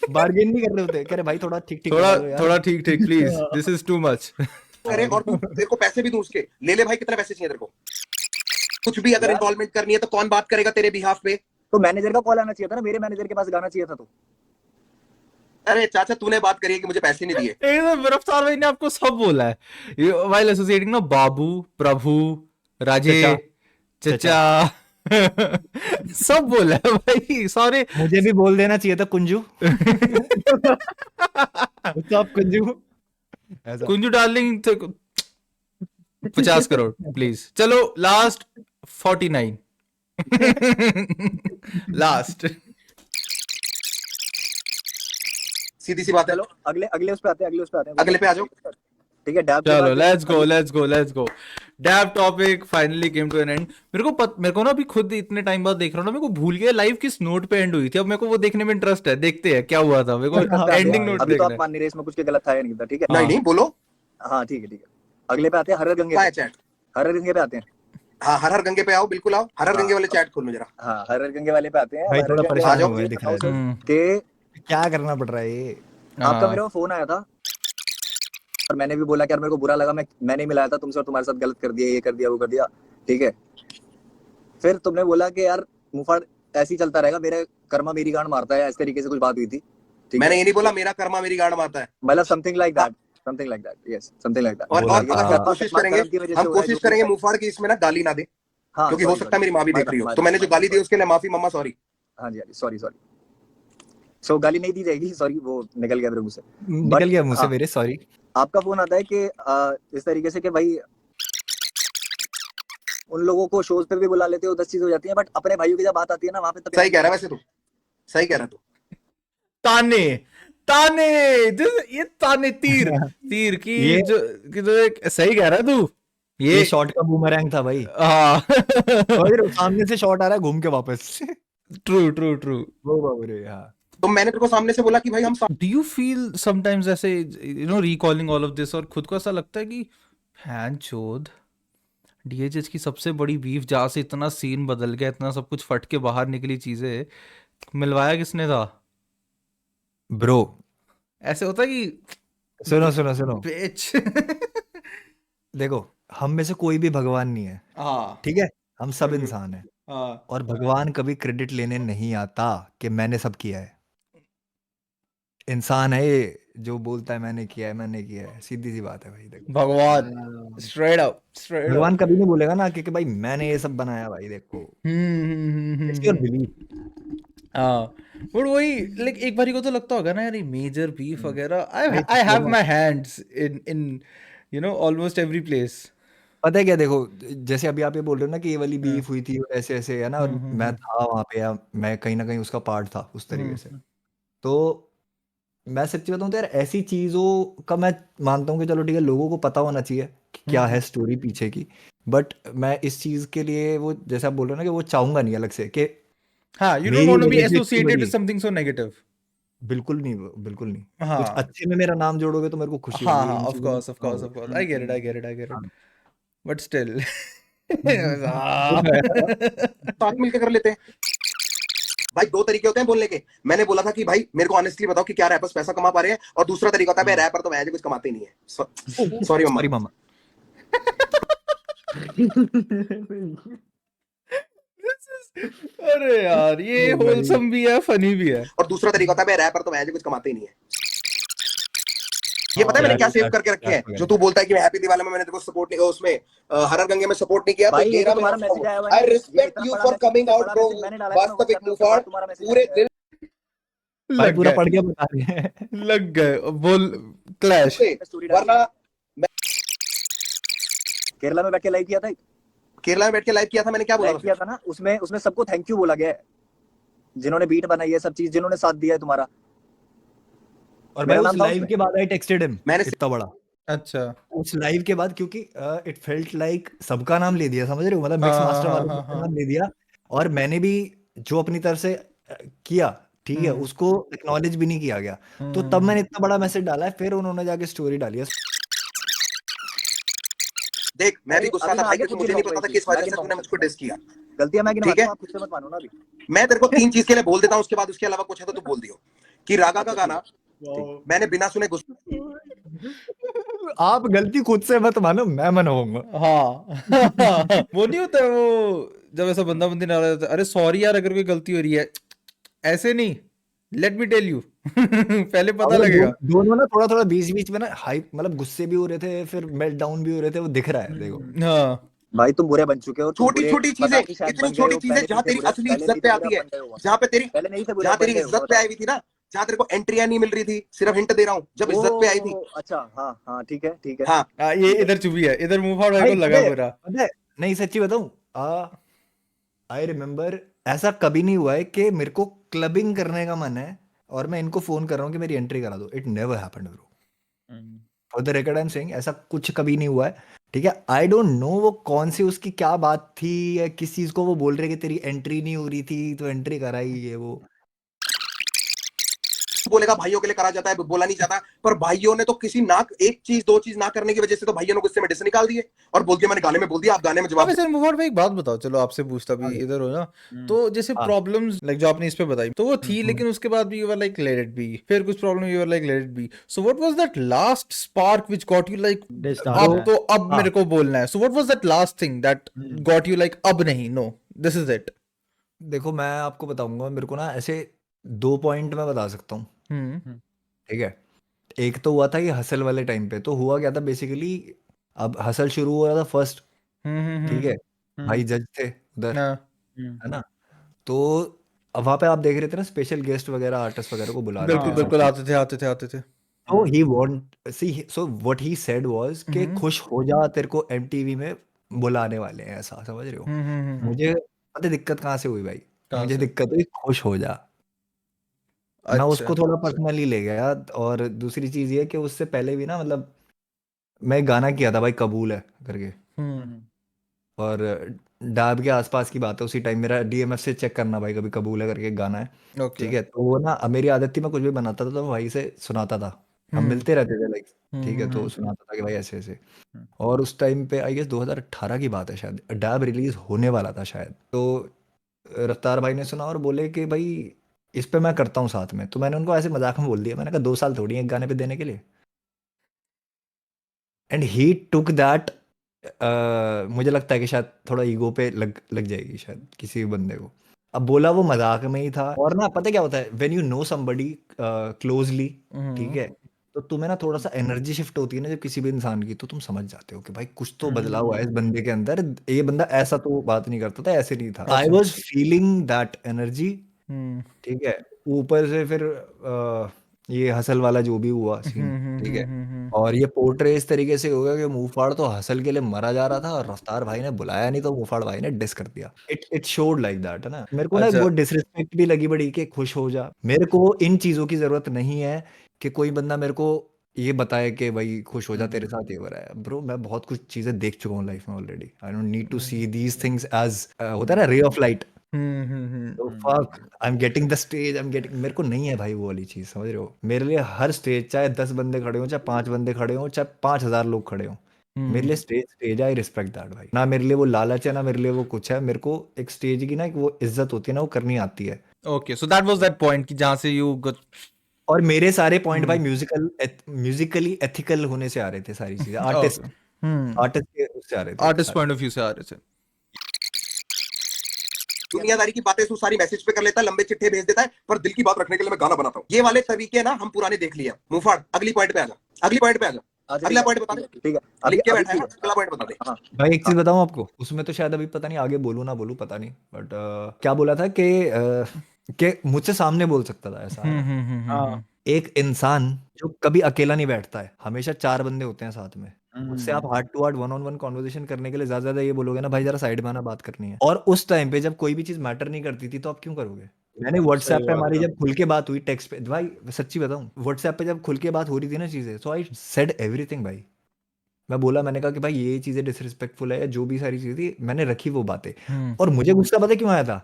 बार्गेन नहीं कर रहे होते, कह रहे भाई थोड़ा ठीक ठीक थोड़ा करा दो यार। थोड़ा ठीक ठीक please, this is too much. करे और तू तेरे को पैसे भी दूं उसके, ले ले भाई, कितने पैसे चाहिए तेरे को? कुछ भी अगर यार। इन्वॉल्वमेंट करनी है तो कौन बात करेगा तेरे बिहाफ पे? तो मैनेजर का कॉल आना चाहिए था ना, मेरे मैनेजर के पास गाना चाहिए था। तो अरे चाचा तूने बात करी है कि मुझे पैसे नहीं दिए। एकदम रफ्तार भाई ने आपको सब बोला है वाइल एसोसिएटिंग ना, बाबू, प्रभु, राजे, चचा। चचा सब बोला है भाई सारे। मुझे भी बोल देना चाहिए था कुंजू। सब कुंजू ऐसा। Kunju darling 50 crore please. चलो लास्ट 49 लास्ट। सीधी सी बात है। चलो अगले अगले उस पे आते हैं, अगले उस पे आते हैं। अगले पे आ जाओ। ठीक है, डैब के चलो बाद let's go let's go let's go. Dab topic finally came to an end. मेरे को ना अभी खुद इतने टाइम बाद देख रहा हूँ ना, मेरे को भूल गया लाइव किस नोट पे एंड हुई थी। अब मेरे को वो देखने में इंटरेस्ट है, देखते हैं क्या हुआ था। मेरे को एंडिंग नोट अभी तो देखना आप मान नहीं रहे इसमें कुछ के गलत था या नहीं था, ठीक है? नहीं नहीं बोलो। हाँ ठीक है ठीक है। अगले पे आते हैं, हर गंगे क्या है पे। चैट? हर गंगे पे आते हैं। हाँ हर हर गंगे पे आओ, बिल्कुल आओ। हर हर हाँ। गंगे वाले चैट खोल लो जरा। हाँ हर गंगे वाले पे आते हैं। भाई हर थोड़ा गंगे परेशान वाले हो गए, दिख रहा है। हम्म। के क्या करना पड़ रहा है ये? आपका मेरे को फोन आया था और मैंने भी बोला कि यार मेरे को बुरा लगा, मैंने मिलाया था तुमसे और तुम्हारे साथ गलत कर दिया, ये कर दिया वो कर दिया, ठीक है? फिर तुमने बोला कि यार मुफाड़ ऐसे ही चलता रहेगा, मेरे कर्मा मेरी गांड मारता है, इस तरीके से कुछ बात हुई थी, ठीक मैंने है? ये नहीं बोला मेरा कर्मा मेरी गांड मारता है। मतलब something like that, yes something like that. और बोला अगर था। हम कोशिश करेंगे, हम कोशिश करेंगे मुफाड़ की इसमें ना गाली ना दे, हाँ क्योंकि हो सकता है मेरी माँ भी देख रही हो। तो मैंने जो गाली दी उसके लिए माफी मम्मा, सॉरी। हाँ जी सॉरी सॉरी। सो गाली नहीं दी जाएगी, सॉरी वो निकल गया मेरे मुंह से। निकल गया मुंह से हाँ। मेरे, सॉरी। आपका फोन आता है कि इस तरीके से कि भाई उन लोगों को शोज पे भी बुला लेते हो, 10 चीजें हो जाती हैं, बट अपने भाइयों की जब बात आती है ना वहां पे तब सही कह रहा है वैसे तू, सही कह रहा है तू। ताने ताने ये ताने तीर तीर की ये- जो एक सही कह रहा है तू। ये शॉट का बूमरैंग था भाई। हाँ और सामने से शॉट आ रहा है घूम के वापस। True true true. वो बाबू रे, हाँ। तो मैंने तेरे को सामने से बोला कि भाई हम डू यू फील समटाइम्स ऐसे रिकॉलिंग ऑल ऑफ दिस, और खुद को ऐसा लगता है कि फैन चोद डीएचएच की सबसे बड़ी बीफ, जहाँ से इतना सीन बदल गया, इतना सब कुछ फट के बाहर निकली चीजें, मिलवाया किसने था? ब्रो ऐसे होता है कि सुनो सुनो सुनो, बिच देखो हम में से कोई भी भगवान नहीं है, हाँ ठीक है? हम सब इंसान हैं, हाँ और भगवान कभी क्रेडिट लेने नहीं आता कि मैंने सब किया है। इंसान है ये जो बोलता है मैंने किया है, सीधी सी बात है भाई। देखो भगवान स्ट्रेट अप भगवान कभी नहीं बोलेगा ना कि भाई मैंने ये सब बनाया भाई, देखो। It's your belief। हाँ बट वही लाइक एक बारी को तो लगता होगा ना यार, ये मेजर बीफ वगैरह, भाई आई हैव चलो। My hands in almost every place. पता है क्या, देखो जैसे अभी आप ये बोल रहे हो ना कि ये वाली बीफ हुई थी और ऐसे ऐसे है ना, और मैं था वहां पे, या मैं कहीं ना कहीं उसका पार्ट था उस तरीके से। तो मैं सच्ची बताऊं तो यार ऐसी चीजों का मैं मानता हूँ कि चलो ठीक है, लोगों को पता होना चाहिए कि क्या है स्टोरी पीछे की, बट मैं इस चीज के लिए वो जैसे आप बोल रहे हो ना कि वो चाहूंगा नहीं अलग से कि हाँ, you don't मेरी want to be वजह से इतनी associated बड़ी। with something so negative. बिल्कुल नहीं, बिल्कुल नहीं। कुछ हाँ अच्छे में मेरा नाम जोड़ोगे तो मेरे को खुशी हाँ होगी, हाँ, इन of चीजों में course of course of course, I get it हाँ। but still साथ मिलकर कर लेते हैं। भाई दो तरीके होते हैं बोलने के। मैंने बोला था कि भाई मेरे को ऑनेस्टली बताओ कि क्या रैपर्स पैसा कमा पा रहे हैं, और दूसरा तरीका होता है भाई रैपर तो वैसे कुछ कमाते ही नहीं है। सॉरी मम्मा। सॉरी मामा। अरे यार ये होलसम भी है, फनी भी है। और दूसरा तरीका होता है भाई रैपर तो वैसे कुछ कमाते ही नहीं है। ये पता है मैंने क्या सेव करके रखे हैं? जो तू बोलता है कि मैं हैप्पी दिवाली में मैंने तेरे को सपोर्ट नहीं, उसमें हर गंगे में सपोर्ट नहीं किया, तो भाई ये ये रहा तुम्हारा मेरा मैसेज आया हुआ है, आई ये रिस्पेक्ट इतना यू बड़ा फॉर मैसेज, कमिंग इतना आउट बड़ा ब्रो। मैसेज मैंने डाला है, वास्तविक WhatsApp पे, मुफाड़ तुम्हारा मैसेज पूरे आया है। दिल भाई लग पूरा गए पढ़ के बता रहे हैं। लग गए बोल क्लैश। से, स्टोरी डाली वरना केरला में बैठ के लाइव किया था, केरला में बैठ के लाइव किया था, मैंने क्या बोला लाइव किया था ना, उसमें उसमें सबको थैंक यू बोला गया है, जिन्होंने बीट बनाई है, सब चीज जिन्होंने साथ दिया है तुम्हारा। और मेरा भाई उस नाम था लाइव उसमें। के बाद आई टेक्स्टेड हिम, मैंने इतना बड़ा अच्छा उस लाइव के बाद, क्योंकि इट फेल्ट लाइक सबका नाम ले दिया, समझ रहे हो? मतलब मिक्स हाँ मास्टर हाँ वालों हाँ का हाँ नाम ले दिया, और मैंने भी जो अपनी तरफ से किया, ठीक है, उसको एक्नॉलेज भी नहीं किया गया। तो तब मैंने इतना बड़ा मैसेज डाला है, फिर उन्होंने जाके स्टोरी डाली है। देख मैं भी अभी गुस्सा अभी था मैं भाई, आगे क्योंकि खुद मुझे नहीं पता था गिनवाऊंगा किस वजह मैं से तूने गिनवाऊंगा मुझको डिस किया। गलतियां मैं ठीक गिनवाता है, हूँ, आप खुद से मत मानो ना अभी। मैं तेरे को तीन चीज के लिए बोल देता हूँ, उसके बाद उसके अलावा कुछ है तो तू बोल दियो। कि रागा का गाना मैंने बिना सुने गुस्सा आप गलती खुद से मत मानो, मैं मनाऊंगा। हाँ वो नहीं होता है वो, जब ऐसा बंदा बंदी ना रहता है, अरे सॉरी यार अगर कोई गलती हो रही है, ऐसे नहीं, लेट मी टेल यू पहले पता और लगेगा। दोनों ना थोड़ा थोड़ा बीच बीच में ना हाइप, मतलब गुस्से भी हो रहे थे, फिर मेल्ट डाउन भी हो रहे थे, वो दिख रहा है देखो। हाँ भाई तुम बुरे बन चुके हो, तुम छोटी बुरे छोटी चीजें, पता नहीं शायद इतनी बन गए छोटी हो, चीजें पहले नहीं जहां थे तेरी बुरे, असली पहले इज्जत नहीं पे थे बुरे, आती अब है, बन गए हो। जहां पे तेरी पहले नहीं थे बुरे, जहां अब बन तेरी गए हो, इज्जत पे बताओ। आई हुई थी ना, जहां तेरे को एंट्रियां नहीं मिल रही थी, सिर्फ हिंट दे रहा हूं, जब इज्जत पे आई थी। ओ अच्छा, हाँ हाँ, ठीक है ठीक है हाँ ये ठीक है। इधर चुभी है, इधर मुंह फाड़ भाई भाई को लगा पूरा। पता है, नहीं सच्ची बताऊं, आई रिमेम्बर ऐसा कभी नहीं हुआ है कि मेरे को क्लबिंग करने का मन है और मैं इनको फोन कर रहा हूँ कि मेरी एंट्री करा दो। It never happened bro, for the record I am saying, ऐसा कुछ कभी नहीं हुआ है। ठीक है, आई डोंट नो वो कौन सी उसकी क्या बात थी, या किस चीज को वो बोल रहे कि तेरी एंट्री नहीं हो रही थी तो एंट्री कराई, ये वो। बोलेगा भाइयों के लिए करा जाता है, बोला नहीं जाता, पर भाइयों ने तो किसी ना एक चीज दो चीज ना करने की वजह से तो भाइयों ने गुस्से में डिस निकाल दिए और बोल दिया मैंने गाने में बोल दिया, आप गाने में अब जवाब वैसे मुफाड़ भाई एक बात बताओ, चलो आपसे पूछता भी आगे। इधर हो ना, हम्म, तो जैसे हाँ। प्रॉब्लम्स लाइक जो आपने इस पे बताई तो वो थी, हम्म। लेकिन उसके बाद भी you were like let it be, फिर कुछ problem you were like let it be, so what was that last spark which got you like They start अब है। तो अब हाँ। मेरे को बोलना है, so what was that last thing that hmm. Got you like अब नहीं, नो दिस इज इट। देखो मैं आपको बताऊंगा, मेरे को ना ऐसे 2 पॉइंट मैं बता सकता हूँ। हम्म ठीक है, एक तो हुआ था ये हसल वाले टाइम पे, तो हुआ क्या था बेसिकली, अब हसल शुरू हुआ था फर्स्ट। ठीक है, भाई जज थे उधर, हाँ है ना, तो अब वहाँ पे आप देख रहे थे ना स्पेशल गेस्ट वगैरह, आर्टिस्ट वगैरह को बुला रहे थे बिल्कुल ये सब बिल्कुल, चीज़। आते थे आते थे आते थे। तो he want see, so what he said was कि हम्म खुश हो जा, तेरे को एमटीवी में बुलाने वाले हैं, ऐसा समझ रहे हो। मुझे पता है दिक्कत कहाँ से हुई भाई, कहाँ मुझे से? दिक्कत हुई खुश हो जा। मैं अच्छा। उसको थोड़ा पर्सनली ले गया, और दूसरी चीज़ ये कि उससे पहले भी ना, मतलब मैं एक गाना किया था भाई, कबूल है करके, हम्म और डाब के आसपास की बात है, उसी टाइम मेरा डीएमएफ से चेक करना भाई, कभी कबूल है करके एक गाना है। ओके। ठीक है, तो वो ना, अब मेरी आदत थी मैं कुछ भी बनाता था तो मैं भाई से सुनाता था, हम हम्म मिलते रहते थे लाइक। ठीक है, तो हम्म सुनाता था कि भाई ऐसे ऐसे। और उस टाइम पे आई गेस 2018 की बात है शायद, डैब रिलीज होने वाला था शायद, तो रफ्तार भाई ने सुना और बोले कि भाई इस पे मैं करता हूँ साथ में, तो मैंने उनको ऐसे मजाक में बोल दिया, मैंने कहा 2 साल थोड़ी है एक गाने पे देने के लिए। एंड ही टुक दैट, मुझे लगता है कि शायद थोड़ा ईगो पे लग लग जाएगी शायद किसी भी बंदे को। अब बोला वो मजाक में ही था, और ना पता क्या होता है, when you know somebody closely, ठीक है, तो तुम्हें ना थोड़ा सा एनर्जी शिफ्ट होती है ना जब किसी भी इंसान की, तो तुम समझ जाते हो कि भाई कुछ तो बदला हुआ है इस बंदे के अंदर, ये बंदा ऐसा तो बात नहीं करता था, ऐसे नहीं था। आई अच्छा। Was feeling that energy. Hmm ठीक है, ऊपर से फिर ये हसल वाला जो भी हुआ सीन, ठीक है, और ये पोर्ट्रे इस तरीके से हो गया कि मुंहफाड़ तो हसल के लिए मरा जा रहा था, और रफ्तार भाई ने बुलाया नहीं तो मुंहफाड़ भाई ने डिस कर दिया। इट शोड लाइक दैट, है ना। मेरे को ना अच्छा। वो डिसरिस्पेक्ट भी लगी बड़ी कि खुश हो जा, मेरे को इन चीजों की जरूरत नहीं है कि कोई बंदा मेरे को ये बताए कि भाई खुश हो जा, तेरे साथ ये हो रहा है। ब्रो मैं बहुत कुछ चीजें देख चुका हूँ लाइफ में already, I don't need to see these things as, होता है ना, रे ऑफ लाइट। तो fuck, I am getting the stage, I am getting, मेरे को नहीं है भाई वो वाली चीज, समझ रहे हो। मेरे लिए हर स्टेज, चाहे 10 बंदे खड़े हो, चाहे 5 बंदे खड़े हो, चाहे 5,000 लोग खड़े हो, मेरे लिए stage stage, I respect that भाई। ना मेरे लिए वो लालच है, ना मेरे लिए वो कुछ है, मेरे को एक स्टेज की ना एक वो इज्जत होती है ना, वो करनी आती है। Okay, so that was that point कि जहां से यू गॉट। और मेरे सारे पॉइंट भाई म्यूजिकली एथिकल होने से आ रहे थे, सारी चीजें ओके। आर्टिस्ट, आर्टिस्ट के उससे आ रहे थे आर्टिस्ट सारे। पॉइंट ऑफ व्यू से आ रहे थे। दुनियादारी की बातें तू सारी मैसेज पे कर लेता है, लंबे चिट्ठे भेज देता है, पर दिल की बात रखने के लिए मैं गाना बनाता हूँ। ये वाले तरीके ना हम पुराने देख लिए। मुंहफाड़ अगली पॉइंट पे आ जा, अगली पॉइंट पे आ जा, अच्छा अगला ठीक पॉइंट है बता दे, ठीक है, अभी लिख के अभी बैठा है ठीक ना, है, अगला पॉइंट बता दे। हाँ भाई एक चीज बताऊं आपको, उसमें तो शायद अभी पता नहीं आगे बोलूं ना बोलूं, पता नहीं, बट क्या बोला था कि मुझसे सामने बोल सकता था, ऐसा है ना। हाँ एक इंसान जो कभी अकेला नहीं बैठता है, हमेशा 4 बंदे होते हैं साथ में, उससे आप heart to heart one on one conversation करने के लिए ज्यादा ज्यादा ये बोलोगे ना, भाई जरा साइड में आना, बात करनी है। और उस टाइम पे जब कोई भी चीज मैटर नहीं करती थी तो आप क्यों करोगे। मैंने व्हाट्सएप सही पे बात हमारी है। जब खुल के बात हुई, टेक्स्ट पे भाई सच्ची बताऊं, व्हाट्सएप पे जब खुल के बात हो रही थी ना चीजें, सो आई सेड एवरीथिंग भाई। मैं बोला, मैंने कहा कि भाई ये चीजें डिसरिस्पेक्टफुल है, या जो भी सारी चीजें थी मैंने रखी वो बातें। और मुझे गुस्सा पता है क्यों आया था,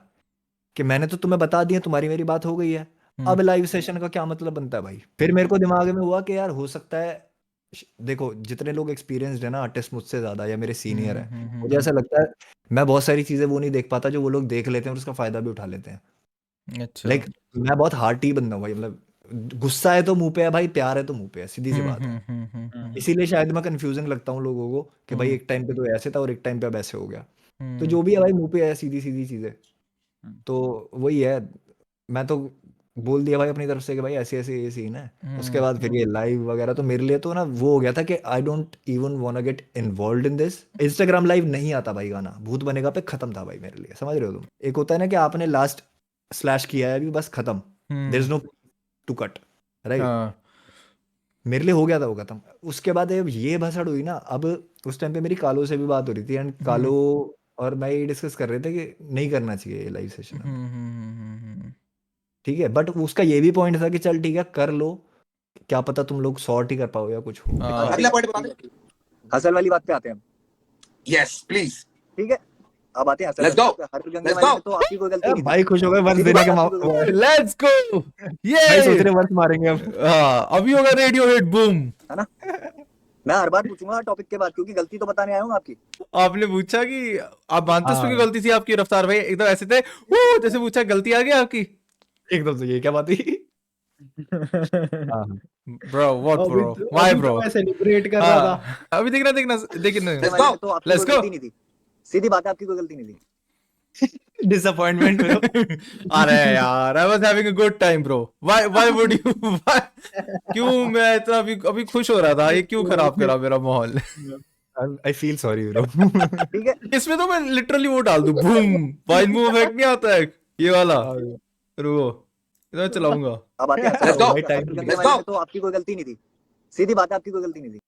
कि मैंने तो तुम्हें बता दिया, तुम्हारी मेरी बात हो गई है, अब लाइव सेशन का क्या मतलब बनता है भाई। फिर मेरे को दिमाग में हुआ कि यार हो सकता है, देखो जितने लोग एक्सपीरियंस्ड है ना आर्टिस्ट मुझसे ज्यादा, या मेरे सीनियर है, मुझे ऐसा लगता है मैं बहुत सारी चीजें वो नहीं देख पाता जो वो लोग देख लेते हैं और उसका फायदा भी उठा लेते हैं। अच्छा। लाइक मैं बहुत हार्टी बंदा हूँ भाई, मतलब गुस्सा है तो मुंह पे है भाई, प्यार है तो मुंह पे है, सीधी सी बात है। इसीलिए शायद मैं कंफ्यूजन लगता हूँ लोगों को कि भाई एक टाइम पे तो ऐसे था और एक टाइम पे अब ऐसे हो गया। तो जो भी है भाई मुंह पे है, सीधी सीधी चीजें। तो वही है, मैं तो बोल दिया भाई अपनी तरफ से कि भाई ऐसे ऐसे ये सीन है। उसके बाद फिर ये लाइव वगैरह तो मेरे लिए तो ना वो हो गया था कि I don't even want get involve in this. Instagram live नहीं आता भाई, गाना भूत बनेगा पे खत्म था भाई मेरे लिए, समझ रहे हो तुम? एक होता है ना कि आपने लास्ट स्लैश किया है अभी बस खत्म, there is no to cut, right? हाँ मेरे लिए हो गया था वो खत्म। उसके बाद अब ये भसड़ हुई ना, अब उस टाइम पे मेरी कालो से भी बात हो रही थी एंड कालो और मैं ये डिस्कस कर रहे थे कि नहीं करना चाहिए ये लाइव सेशन अब, ठीक है? बट उसका ये भी पॉइंट था कि चल ठीक है कर लो, क्या पता तुम लोग सॉर्ट ही कर पाओ या कुछ हो। हाँ अगला पॉइंट बता दे। हसल वाली बात पे आते हैं हम, यस प्लीज, ठीक है? अब आते हैं हसल Let's वाली go. बात पे। हर गंगे Let's वाली go. में तो आपकी कोई गलती नहीं थी। भाई खुश हो गए वर्ष सीधी देने के बात, आपकी कोई गलती लेट्स गो भाई सोच ये रहे वर्ष मारेंगे अब। हाँ अभी होगा रेडियो हिट बूम। है ना? मैं हर बार पूछूंगा टॉपिक के बाद, क्योंकि गलती तो बताने आया हूँ आपकी। आपने पूछा कि आप मानते हो हाँ। कि गलती थी आपकी, रफ्तार भाई एकदम ऐसे थे वो जैसे पूछा गलती आ गई आपकी। एकदम से ये क्या बात हुई? हाँ ब्रो व्हाट अभी ब्रो तो व्हाई अभी तो ब्रो। मैं सेलिब्रेट कर रहा था। हाँ अभी देखना देखना देखना Let's हसल वाली go. में तो आपकी Let's कोई go. गलती नहीं थी। सीधी बात है, आपकी कोई गलती नहीं थी। डिसअपॉइंटमेंट में अरे यार I was having a good time bro, why would you क्यों मैं इतना अभी खुश हो रहा था, ये क्यों खराब करा मेरा माहौल। I feel sorry bro. ठीक है? इसमें तो मैं लिटरली वो डाल दूं बूम, वाइन बूम इफेक्ट नहीं आता है ये वाला, रुको इधर चलाऊंगा। अब आते हैं हसल Let's go. वाली बात पे। हर गंगे Let's वाली go. में तो आपकी कोई गलती नहीं थी। सीधी बात है, आपकी कोई गलती नहीं थी।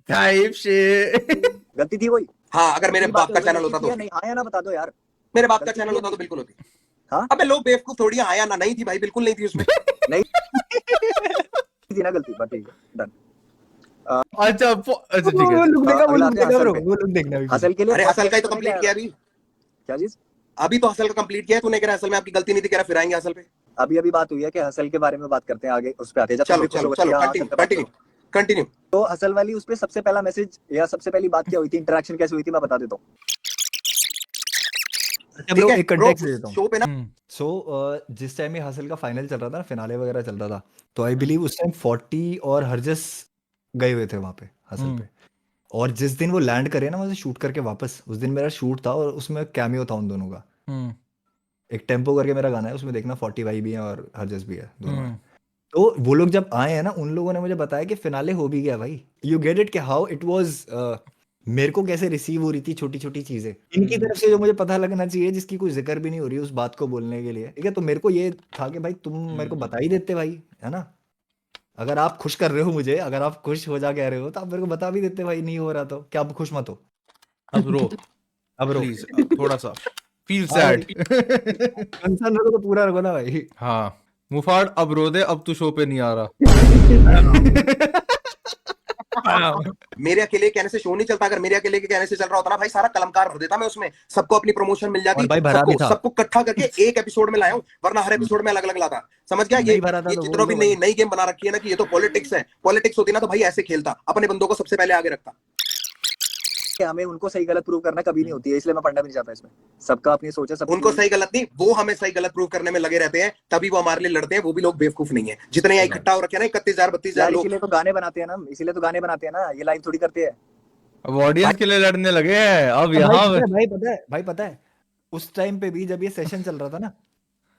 Type shit. गलती थी वही। हाँ अगर मेरे सीधी बात बाप का है, चैनल गलती होता थी या तो, नहीं? हाँ या ना बता दो यार। मेरे बाप का गलती चैनल थी या होता तो नहीं? बिल्कुल होती। हाँ? अबे लोग बेवकूफ थोड़ी हैं, आया ना, नहीं थी भाई, बिल्कुल नहीं थी उसमें। नहीं थी ना गलती, बस ठीक है, डन। अच्छा अच्छा ठीक वो है। लुक देखा, वो अगला लुक आते हैं देखा हसल ब्रो, पे। वो लुक देखना अभी हसल के लिए अरे बहुत हसल का ही तो समय कंप्लीट क्या किया है? अभी, क्या चीज? अभी तो हसल का कंप्लीट किया है तूने, कह रहा हसल में आपकी गलती नहीं थी, कह रहा फिर आएंगे हसल पे। अभी अभी बात हुई है कि हसल के बारे में बात करते हैं, आगे उस पे आते हैं जब तुम चलो भी खुश चलो हो चलो गए, हाँ, कंटिन्यू हसल पे बात कंटिन्यू करो। कंटिन्यू। तो हसल वाली उस पे सबसे पहला मैसेज या सबसे पहली बात क्या हुई थी, इंटरेक्शन कैसे हुई थी, मैं बता देता हूँ। अच्छा ठीक ब्रो, है एक ब्रो, कंटेक्स्ट दे देता हूँ। शो पे ना सो जिस टाइम ये हसल का फाइनल चल रहा था ना, फिनाले वगैरह चल रहा था, तो आई बिलीव उस टाइम 40 और हरजस गए हुए थे वहां पे हसल पे। और जिस दिन वो लैंड करे ना वहां से शूट करके वापस, उस दिन मेरा शूट था और उसमें कैमियो था उन दोनों का। एक टेम्पो करके मेरा गाना है, उसमें देखना 40 भाई भी है और हरजस भी है, दोनों हैं। तो वो लोग जब आए हैं ना, उन लोगों ने मुझे बताया कि फिनाले हो भी गया भाई। यू गेट इट कि हाउ इट वाज, मेरे को कैसे रिसीव हो रही थी छोटी छोटी चीजें इनकी तरफ से, जो मुझे पता लगना चाहिए, जिसकी कोई जिक्र भी नहीं हो रही उस बात को बोलने के लिए, ठीक है? तो मेरे को ये था कि भाई तुम मेरे को बता ही देते भाई, है ना? अगर आप खुश कर रहे हो मुझे, अगर आप खुश हो जा कह रहे हो, तो आप मेरे को बता भी देते भाई, नहीं हो रहा तो क्या आप खुश मत हो? अब रो अब रो प्लीज थोड़ा सा फील हाँ भाई, सैड। कंसर्न रखो तो पूरा रखो ना भाई। हाँ मुफाड़ अब रो दे, अब तू शो पे नहीं आ रहा। मेरे अकेले कहने से शो नहीं चलता, अगर मेरे अकेले के कहने से चल रहा होता ना भाई, सारा कलमकार भर देता मैं उसमें, सबको अपनी प्रमोशन मिल जाती, और भाई भरा भी सबको था, सबको इकट्ठा करके एक एपिसोड में लाया हूं, वरना हर एपिसोड में अलग अलग लाता। समझ गया? नहीं भरा था ये तो चित्रों बोल भी दो नई भाई। नई गेम बना रखी है ना कि ये तो पॉलिटिक्स है, पॉलिटिक्स होती ना तो भाई ऐसे खेलता, अपने बंदों को सबसे पहले आगे रखता। कि हमें उनको सही गलत प्रूव करना कभी नहीं होती है, इसलिए मैं पढ़ना भी नहीं चाहता इसमें। सबका अपनी सोच है, सब उनको सही गलत नहीं, वो हमें सही गलत प्रूव करने में लगे रहते हैं, तभी वो हमारे लिए लड़ते हैं। वो भी लोग बेवकूफ नहीं है, जितने यहाँ इकट्ठा हो रखे हैं ना, 31,000 32,000 यार, लोग। इसीलिए तो गाने बनाते हैं ना, इसीलिए तो गाने बनाते हैं ना, ये लाइव थोड़ी करते हैं। अब ऑडियंस के लिए लड़ने लगे हैं अब भाई यहाँ पता है, भाई पता है, भाई पता है, उस टाइम पे भी जब ये सेशन चल रहा था ना,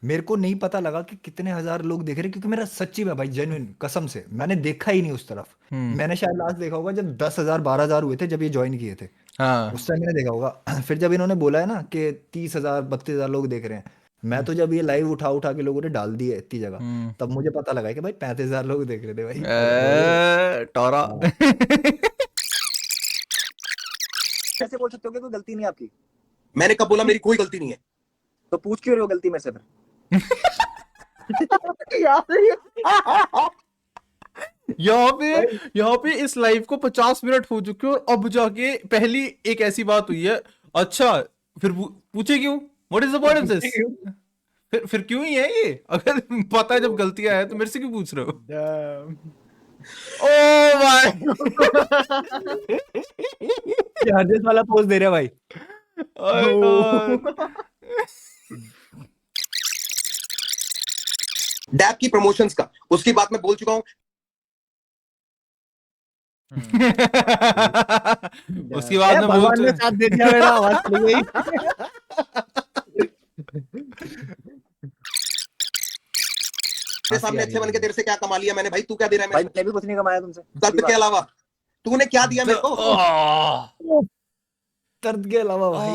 मेरे को नहीं पता लगा कि कितने हजार लोग देख रहे हैं, क्योंकि मेरा सच्ची में भाई जेन्युइन कसम से मैंने देखा ही नहीं उस तरफ। मैंने शायद लास्ट देखा होगा जब 10,000 12,000 हुए थे, जब ये ज्वाइन किए थे, हाँ उस टाइम मैंने देखा होगा। फिर जब इन्होंने बोला है ना कि 30,000 32,000 लोग देख रहे हैं, मैं तो जब ये लाइव उठा उठा के लोगों ने डाल दिए इतनी जगह, तब मुझे पता लगा कि भाई 35,000 लोग देख रहे थे भाई। टोरा। हाँ। कैसे बोल सकते हो कि कोई गलती नहीं है आपकी? मैंने कब बोला मेरी कोई गलती नहीं है? तो पूछ क्यों रहे हो गलती मेरे से फिर? यहाँ पे इस लाइव को 50 मिनट हो चुके हैं और अब जाके पहली एक ऐसी बात हुई है। अच्छा फिर पूछे क्यों? What is the point of this? फिर क्यों ही है ये? अगर पता है जब गलतियां हैं तो मेरे से क्यों पूछ रहे हो? ओ भाई ये हरजस वाला पोज दे रहे हैं भाई। Oh my God. डैब की प्रमोशंस का, उसकी बात मैं बोल चुका हूं। उसकी बाद में भगवान ने बोलते साथ दे दिया मेरा, आवाज चली गई। तेरे सामने अच्छे बन के तेरे से क्या कमा लिया मैंने भाई, तू क्या दे रहा है भाई मेरे मैंने भी कुछ नहीं कमाया तुमसे। दर्द के अलावा? तूने क्या दिया मेरे को? दर्द के अलावा भाई।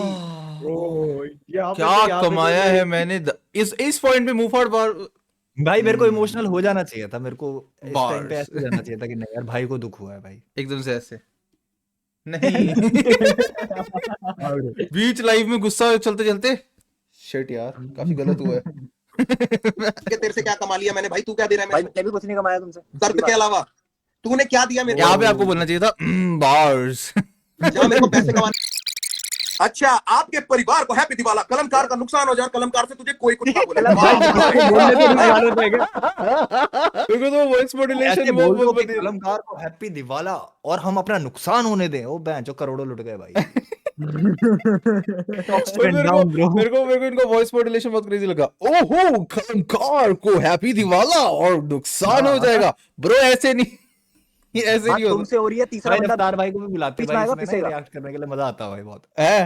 ओ, यहाँ पे क्या तो- यहाँ पे तो कमाया ये- है मैंने इस पॉइंट पे मुफाट बार भाई मेरे को इमोशनल हो जाना चाहिए था, मेरे को इस टाइम पे Bars. ऐसे जाना चाहिए था कि नहीं यार भाई को दुख हुआ है भाई। एकदम से ऐसे नहीं बीच लाइफ में गुस्सा चलते चलते शिट यार काफी गलत हुआ है तेरे से क्या कमा लिया मैंने भाई, तू क्या दे रहा है भाई मेरे मैंने भी कुछ नहीं कमाया तुमसे। दर्द के अलावा? तूने क्या दिया मेरे यहाँ पे आपको बोलना चाहिए था बार्स को जहां मेरे को पैसे कमाने? अच्छा, आपके परिवार को हैप्पी दिवाला, कलमकार का नुकसान हो जाए, कलमकार से तुझे कोई कुछ ना बोले। बोलने तो नहीं वालों थे क्या? देखो तो वॉइस ऐसे मॉड्यूलेशन बोल दो कि कलमकार को हैप्पी दिवाला और हम अपना नुकसान होने दें। ओ बहन जो करोड़ों लुट गए भाई। मेरे को इनका वॉइस मॉड्यूलेशन बहुत क्रेजी लगा। ओहो कलमकार को हैप्पी दिवाला और नुकसान हो जाएगा। ब्रो ऐसे नहीं, ये ऐसे बात नहीं होता तुमसे हो रही है, तीसरा भाई बंदा रफ्तार भाई को भी बुलाते बीच में भाई, आएगा, इसमें ना पिसेगा। रिएक्ट करने के लिए मजा आता है भाई बहुत। है।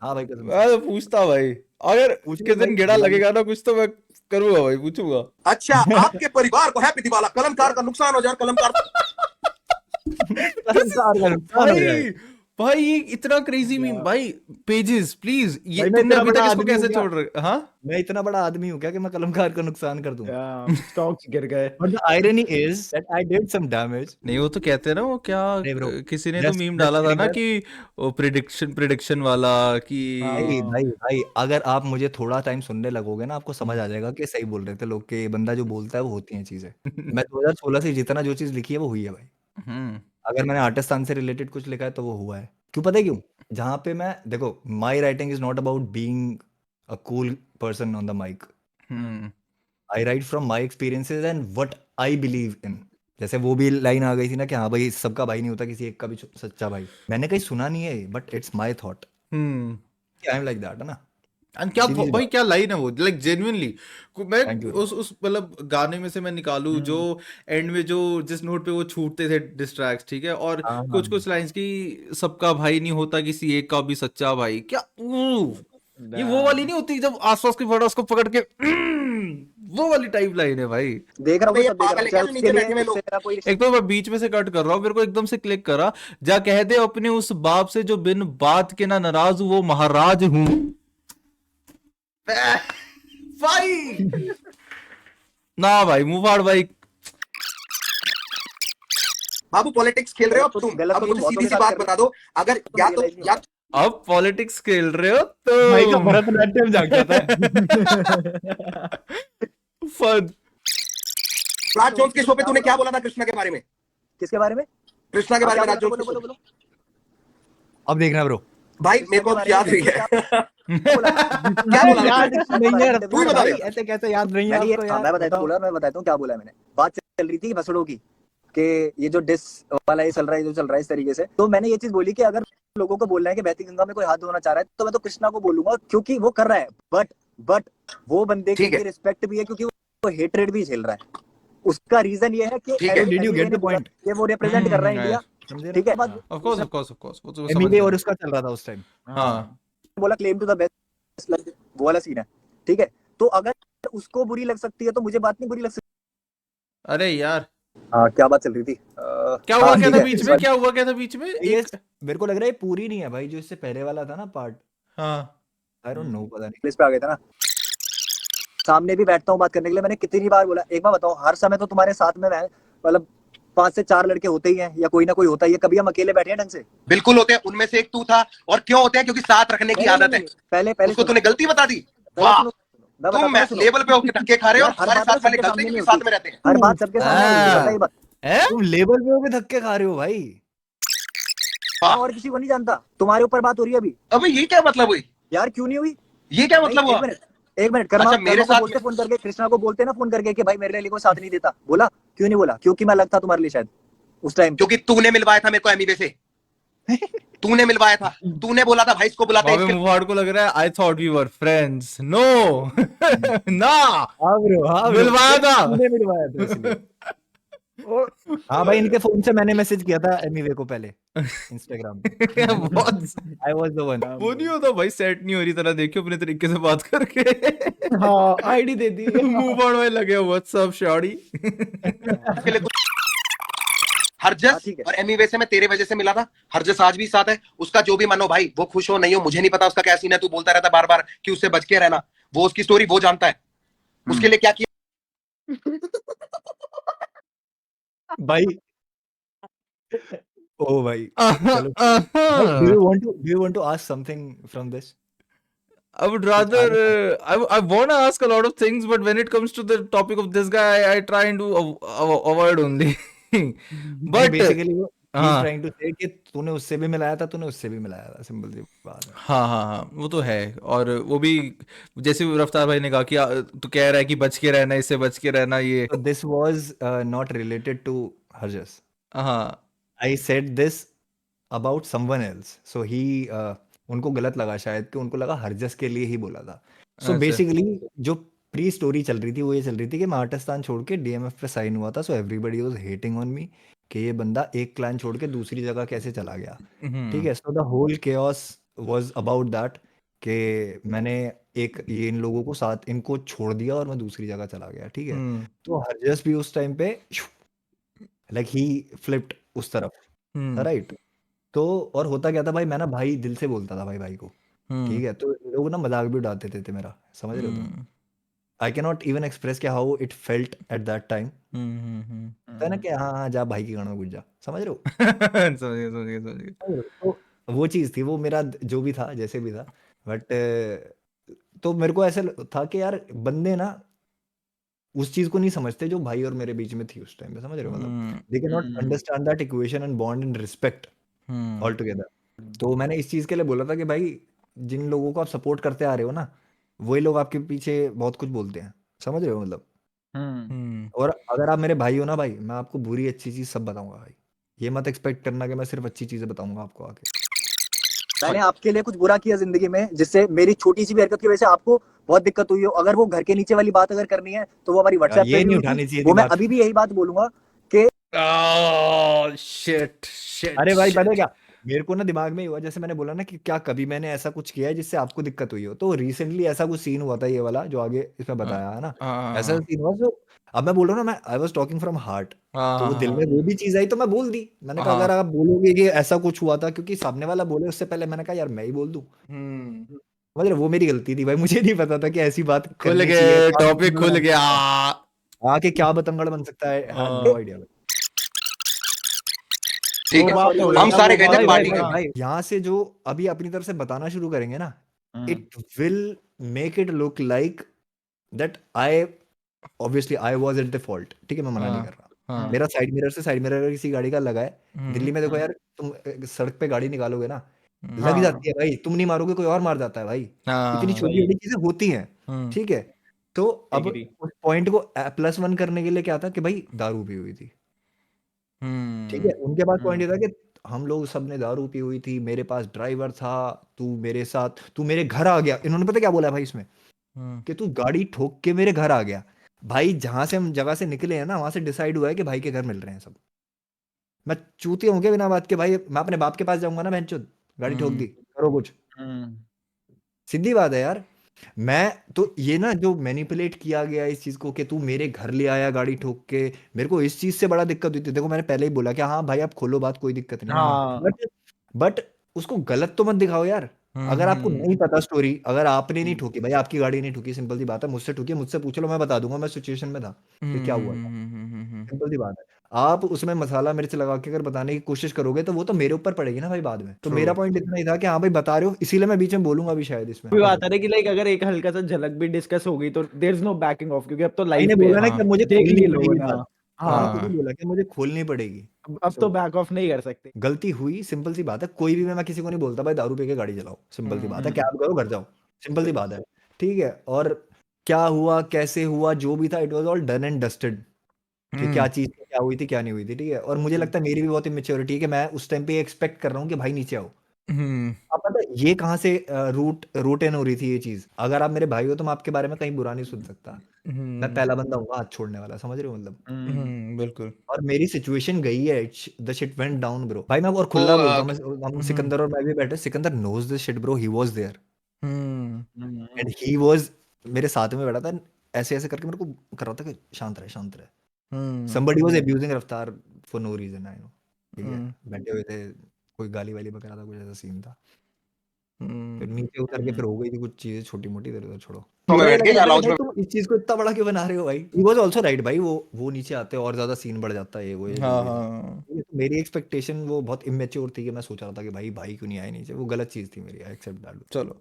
हाँ भाई कसम से। मैं तो पूछता भाई, अगर पूछो के दिन भाई, गेड़ा भाई। लगेगा ना कुछ तो मैं करूंगा भाई, पूछूंगा। अच्छा, आपके परिवार को हैप्पी दिवाला, कलमकार का नुकसान हो जाए, कलमकार कलमकार का नुकसान हो जाए। भाई भाई ये इतना क्रेजी मीम भाई, पेजेस प्लीज, ये भाई मैं तुमने इतना अभी बड़ा तक इसको आदमी कैसे हूँ क्या? छोड़ रहे? हाँ मैं इतना बड़ा आदमी हूँ क्या कि मैं कलमकार का नुकसान कर दूं? स्टॉक्स गिर गए। But the irony is that I did some damage. नहीं वो तो कहते हैं ना, वो क्या नहीं bro, किसी ने तो just- मीम just डाला था ना trigger. कि वो प्रिडिक्शन वाला कि भाई भाई भाई अगर आप मुझे थोड़ा टाइम सुनने लगोगे ना, आपको समझ आ जाएगा कि सही बोल रहे थे लोग, कि ये बंदा जो बोलता है वो होती हैं चीजें। मैं 2016 से जितना जो चीज लिखी है वो हुई है भाई। हम्म अगर मैंने आर्टिस्तान से रिलेटेड कुछ लिखा है तो वो हुआ है। क्यों पता है क्यों? जहाँ पे मैं देखो, my writing is not about being a cool person on the mic. Hmm I write from my experiences and what I believe in. जैसे वो भी लाइन आ गई थी ना कि हाँ भाई सबका भाई नहीं होता, किसी एक का भी सच्चा भाई। मैंने कहीं सुना नहीं है, but it's my thought. I am like that है ना। एंड क्या सीधी सी भाई बात। क्या लाइन है वो, लाइक जेन्युइनली मैं Thank you. उस मतलब गाने में से मैं निकालूं जो एंड में जो जिस नोट पे वो छूटते थे डिस्ट्रैक्ट, ठीक है, और हाँ, कुछ कुछ लाइंस की सबका भाई नहीं होता किसी एक का भी सच्चा भाई, क्या ये वो वाली नहीं होती जब आसपास की वर्ड उसको पकड़ के वो वाली टाइप लाइन है भाई। देख रहा हूँ, ये सब देख रहा पागल हूँ। है क्या चल, जो उसके नीचे लिए बैठे हुए लोग? इससे मेरा कोई एक तो मैं बीच में से कट कर रहा हूँ, मेरे को एकदम से क्लिक करा, जा कह दे अपने उस बाप से जो बिन बात के ना नाराज हूँ, वो महाराज हूँ भाई। ना भाई मुफाड़ भाई, बाबू पॉलिटिक्स खेल रहे हो अब तुम? गलत अब तो मुझे तुम सीधी सी बहुतों के बात साथ बता दो, अगर या अब पॉलिटिक्स खेल रहे हो तो भाई का भरतनाट्यम जाग जाता है। फन। राज जोन्स के शो पे तूने क्या बोला था कृष्णा के बारे में? किसके बारे में? कृष्णा के बारे में, क्या राज बोला? जोन्स के बोलो शो बोलो पे। बोलो। अब देखना ब्रो, भाई मेरे को याद नहीं है क्या बोला याद नहीं है तू ही बता भाई, दे। ऐसे कैसे याद नहीं है मैंने ये आपको हाँ, यार? मैं बताता हूँ, मैं बताता हूँ क्या बोला मैंने। बात चल रही थी भसड़ों की, कि ये जो डिस वाला ये चल रहा है, जो चल रहा है इस तरीके से, तो मैंने ये चीज बोली कि अगर लोगों को बोलना है कि बहती गंगा में कोई हाथ धोना चाह रहा है, तो मैं तो कृष्णा को बोलूंगा क्योंकि वो कर रहा है। बट वो बंदे ठीक है। की रिस्पेक्ट भी है क्योंकि वो हेट्रेड भी झेल रहा है। उसका रीजन ये है कि ठीक है। Did you get the point? कि वो रिप्रेजेंट कर रहा है इंडिया, समझे ठीक है। ऑफ कोर्स वो तो समझ एमिले गया। और उसका चल रहा था उस टाइम। हाँ बोला क्लेम टू द बेस्ट, वो वाला सीन है, ठीक है। तो अगर उसको बुरी लग सकती है तो मुझे बात नहीं बुरी लग सकती। अरे यार हाँ, क्या बात चल रही थी? क्या हुआ हाँ, क्या ठीक था है, बीच में, sorry। क्या हुआ क्या था बीच में ये एक मेरे को लग रहा है ये पूरी नहीं है भाई, जो इससे पहले वाला था ना पार्ट। हाँ आई डोंट नो, पता नहीं। पुलिस पे आ गए थे ना। सामने भी बैठता हूँ बात करने के लिए, मैंने कितनी बार बोला। एक बार बताओ, हर समय तो तुम्हारे साथ में मैं मतलब 5 से 4 लड़के होते ही हैं, या कोई ना कोई होता ही है। कभी हम अकेले बैठे हैं ढंग से? बिल्कुल होते हैं, उनमें से एक तू था। और क्यों होते हैं? क्योंकि साथ रखने की आदत है। पहले उसको तूने गलती बता दी। पहले वाह, सुनो, मैं तुम बताता हूँ, लेवल पे होकर धक्के खा रहे हो और हर हमारे बात साथ वाले सबके गलती सामने क्योंकि नहीं साथ होती। में रहते हैं। हर बात सबके सामने नहीं होती, पता ही बात। हैं? तुम लेवल पे होके धक्के खा रहे हो भाई। हाँ, और किसी को नहीं जानता। तुम्हारे ऊपर बात हो रही है अभी। अबे ये क्या मतलब हुई? यार क्यों नहीं हुई? ये क्या मतलब नहीं, हुआ? एक मिनट कर्मा, अच्छा, मेरे कर्मा को साथ बोलते फोन करके, कृष्णा को बोलते ना फोन करके कि भाई मेरे लिए कोई साथ नहीं देता। बोला क्यों नहीं बोला? क्योंकि मैं लगता तुम्हारे लिए शायद उस टाइम। क्योंकि तूने मिलवाया था मेरे को एमिवे से। तूने मिलवाया था, तूने बोला था भाई इसको बुलाते हैं, वहां पे इसके मुफाड़ को लग रहा है I thought we were friends, no ना, हाँ ब्रो, हाँ ब्रो, मिलवाया था। तूने मिलवाया था इसलिए। और हाँ भाई, इनके फोन से मैंने मैसेज किया था एमीवे को पहले इंस्टाग्राम पे। बहुत आई वाज द वन। वो नहीं होता भाई, सेट नहीं हो रही तरह, देखियो अपने तरीके से बात करके। हाँ ID they the. Move on में लगे व्हाट्सअप शॉर्टी। लिए हरजस ठीक है। और एमी वैसे मैं तेरे वजह से मिला था, हरजस आज भी साथ है, उसका जो भी मानो भाई, वो खुश हो नहीं हो मुझे नहीं पता, उसका क्या सीन है, तू बोलता रहता बार बार कि उससे बच के रहना, वो उसकी स्टोरी वो जानता है, उसके लिए क्या किया। भाई, ओ भाई, चलो भाई, do you want to ask something from this? I would rather, I want to ask a lot of things, but when it comes to the topic of this guy, I try and to avoid only. नहीं, But basically वो he is हाँ trying to से कि तूने उससे भी मिलाया था, तूने उससे भी मिलाया था, सिंपल सी बात है। हाँ हाँ हाँ, वो तो है। और वो भी जैसे रफ्तार भाई ने कहा कि तू कह रहा है कि बच के रहना, इससे बच के रहना, ये So this was not related to Harjas. हाँ। I said this about someone else. So he उनको गलत लगा शायद, कि उनको लगा हरजस के लिए ही बोला था। So अच्छा। basically जो प्री स्टोरी चल रही थी वो ये चल रही थी कि मैं आर्टिस्तान छोड़ के डीएमएफ पे साइन हुआ था। So everybody was hating on me कि ये बंदा एक क्लैन छोड़ के दूसरी जगह कैसे चला गया। ठीक है। So the whole chaos was about that कि मैंने ये इन लोगों को साथ इनको छोड़ दिया और मैं दूसरी जगह चला गया। ठीक है। तो हरजस भी उस टाइम पे लाइक ही फ्लिप्ड उस तरफ, राइट। तो और होता क्या था भाई, मैं ना भाई दिल से बोलता था भाई को, ठीक है। तो लोग ना मजाक भी उड़ाते थे मेरा, समझ रहे हो तुम। I can not even express क्या how it felt at that time. है ना कि हाँ हाँ जा भाई की गाड़ में घुस जा, समझ रहे हो। समझिए समझिए समझिए। समझ रहे हो? तो वो चीज़ थी, वो मेरा जो भी था जैसे भी था, बट तो मेरे को ऐसा था कि यार बंदे ना उस चीज को नहीं समझते जो भाई और मेरे बीच में थी उस टाइम पे, समझ रहे हो। मतलब they can not understand that equation and bond and respect all together. तो मैंने इस चीज के लिए बोला था कि भाई जिन लोगों को आप सपोर्ट करते आ रहे हो ना, वही लोग आपके पीछे बहुत कुछ बोलते हैं, समझ रहे हो मतलब। और अगर आप मेरे भाई हो ना भाई, मैं आपको बुरी अच्छी चीज सब बताऊंगा भाई। ये मत एक्सपेक्ट करना कि मैं सिर्फ अच्छी चीजें बताऊंगा आपको आके। मैंने आपके लिए कुछ बुरा किया जिंदगी में, जिससे मेरी छोटी सी भी हरकत की वजह से आपको बहुत दिक्कत हुई हो, अगर वो घर के नीचे वाली बात अगर करनी है तो वो हमारी यार व्हाट्सएप पे ये भी नहीं हुई थी। उठानी चाहिए वो थी मैं बात। अभी भी यही बात बोलूंगा कि Oh shit shit अरे भाई पता है shit। क्या, मेरे को ना दिमाग में ही हुआ, जैसे मैंने बोला ना कि क्या कभी मैंने ऐसा कुछ किया है जिससे आपको दिक्कत हुई हो। तो रिसेंटली ऐसा कुछ सीन हुआ था, ये वाला जो आगे इसमें बताया है ना, ऐसा हाँ सीन हुआ। जो अब मैं बोल रहा हूँ ना, मैं I was talking from heart. तो वो दिल में वो भी चीज आई तो मैं बोल दी। मैंने कहा अगर हाँ। आप बोलोगे कि ऐसा कुछ हुआ था, क्योंकि सामने वाला बोले उससे पहले मैंने कहा यार मैं ही बोल दूं। समझ रहे हो? वो मेरी गलती थी भाई, मुझे नहीं पता था कि ऐसी बात खुल करनी चाहिए। गए, क्या टॉपिक बतंगड़ खुल बन गया। सकता है, आके क्या बतंगड़ बन सकता है, हैड नो आइडिया। ठीक वो है, बात हो गई हम ना, सारे वो गए थे बात भाई हो भाई पार्टी गई भाई ना। भाई यहाँ से जो अभी अपनी तरफ से बताना शुरू करेंगे ना, it will make it look like that I obviously I was at the fault. ठीक है, मैं मना नहीं कर रहा। मेरा साइड मिरर से साइड मिरर किसी गाड़ी का लगा है। दिल्ली में देखो यार, तुम सड़क पे गाड़ी निकालोगे ना, लग हाँ जाती है भाई। तुम नहीं मारोगे, कोई और मार जाता है भाई। इतनी छोटी भाई छोटी चीजें होती हैं। ठीक है। तो अब एग्री। उस पॉइंट को +1 करने के लिए क्या था कि भाई दारू पी हुई थी। ठीक है। उनके पास पॉइंट ये था कि हम लोग सबने दारू पी हुई थी, मेरे पास ड्राइवर था, तू मेरे साथ, तू मेरे घर आ गया। इन्होंने पता क्या बोला भाई इसमें, कि तू गाड़ी ठोक के मेरे घर आ गया। भाई जहां से हम जगह से निकले हैं ना, वहां से डिसाइड हुआ है कि भाई के घर मिल रहे हैं सब। मैं चूतिया हूँ क्या बिना बात के भाई? मैं अपने बाप के पास जाऊंगा ना, बहनचोद गाड़ी ठोक दी, करो कुछ। सीधी बात है यार। मैं तो ये ना जो मैनिपुलेट किया गया इस चीज को कि तू मेरे घर ले आया गाड़ी ठोक के, मेरे को इस चीज से बड़ा दिक्कत हुई थी। देखो मैंने पहले ही बोला कि हाँ भाई आप खोलो बात, कोई दिक्कत नहीं। हाँ बट उसको गलत तो मत दिखाओ यार। अगर आपको नहीं पता स्टोरी, अगर आपने नहीं ठोकी भाई, आपकी गाड़ी नहीं ठोकी, सिंपल सी बात है। मुझसे ठोकी, मुझसे पूछ लो, मैं बता दूंगा मैं सिचुएशन में था कि क्या हुआ था। सिंपल सी बात है। आप उसमें मसाला मिर्च लगा के अगर बताने की कोशिश करोगे तो वो तो मेरे ऊपर पड़ेगी ना भाई बाद में। तो मेरा पॉइंट इतना ही था कि हाँ भाई बता रहे हो, इसीलिए मैं बीच में बोलूंगा भी शायद इसमें। भी बात है ना कि लाइक अगर एक हल्का सा झलक भी डिस्कस हो गई तो there is no backing off, क्योंकि अब तो भाई लाइव ने पे बोला है। ना कि मुझे देख खोलनी लिए पड़ेगी लोगों ने। बात। हाँ मैंने हाँ खुद ही बोला कि मुझे खोलनी पड़ेगी। अब तो बैक ऑफ नहीं कर सकते। गलती हुई, सिंपल सी बात है। कोई भी मैं किसी को नहीं बोलता भाई दारू पी के गाड़ी चलाओ, सिंपल सी बात है। कैब करो, घर जाओ, सिंपल सी बात है। ठीक है। और क्या हुआ कैसे हुआ जो भी था, it was all done and dusted. कि क्या चीज क्या हुई थी क्या नहीं हुई थी, ठीक है। और मुझे लगता है मेरी भी बहुत इमेच्योरिटी है कि मैं उस टाइम पे एक्सपेक्ट कर रहा हूँ कि भाई नीचे आओ। अब पता है ये कहाँ से रूट इन हो रही थी ये चीज। अगर आप मेरे भाई हो तो मैं आपके बारे में कहीं बुरा नहीं सुन सकता। मैं पहला बंदा हूँ हाथ छोड़ने वाला, समझ रहे हो मतलब। बिल्कुल। और मेरी सिचुएशन गई है, the shit went down bro. भाई मैं और तो खुला बोलता हूँ, हम सिकंदर और मैं भी बैठे, Sikandar knows this shit bro, he was there and he was मेरे साथ में बैठा था, ऐसे ऐसे करके मेरे को कर रहा था कि शांत रहे शांत रहे। somebody was abusing रफ्तार for no reason, I know, ठीक है। बैठे हुए थे, कोई गाली वाली बकरा था, कुछ ऐसा सीन था। फिर नीचे उतर के फिर हो गई थी कुछ चीजें छोटी मोटी, इधर उधर छोड़ो। में मुझे ये बैठ लग के रहा या था कि लाउंज भाई में तुम इस चीज को इतना बड़ा क्यों बना रहे हो भाई। ही वाज आल्सो राइट भाई, वो नीचे आते और ज्यादा सीन बढ़ जाता है, ये वो ये जो हाँ भी था। हाँ ठीक है, तो मेरी एक्सपेक्टेशन वो बहुत इमेच्योर थी कि मैं सोच रहा था कि भाई भाई क्यों नहीं आए नीचे, वो गलत चीज थी मेरी, आई एक्सेप्ट दैट। चलो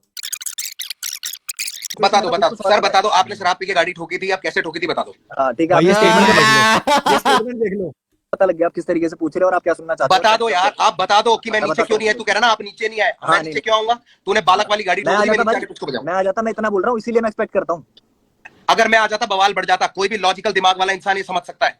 बता दो, बता कुछ दो सर, बता दो आपने शराब पी के गाड़ी ठोकी थी, आप कैसे ठोकी थी बता दो। हाँ ठीक है, भाई ये आपने स्टेटमेंट statement देख लो, ये स्टेटमेंट देख लो। पता लग गया आप किस तरीके से पूछ रहे हो और आप क्या सुनना चाहते हो। बता दो यार, आप बता दो कि मैं नीचे बताता क्यों नहीं हूँ। आया। तू कह रहा ना आप नीचे नहीं आए, हाँ, मैं नहीं, नीचे क्यों आऊंगा? तूने बालक वाली गाड़ी मैं ठोक आ दी, मैं जाता नीचे भाई, आके तुझको बजाऊं। मैं आ जाता, मैं इतना बोल रहा हूँ इसीलिए मैं एक्सपेक्ट करता हूँ अगर मैं आ जाता बवाल बढ़ जाता, कोई भी लॉजिकल दिमाग वाला इंसान ये समझ सकता है।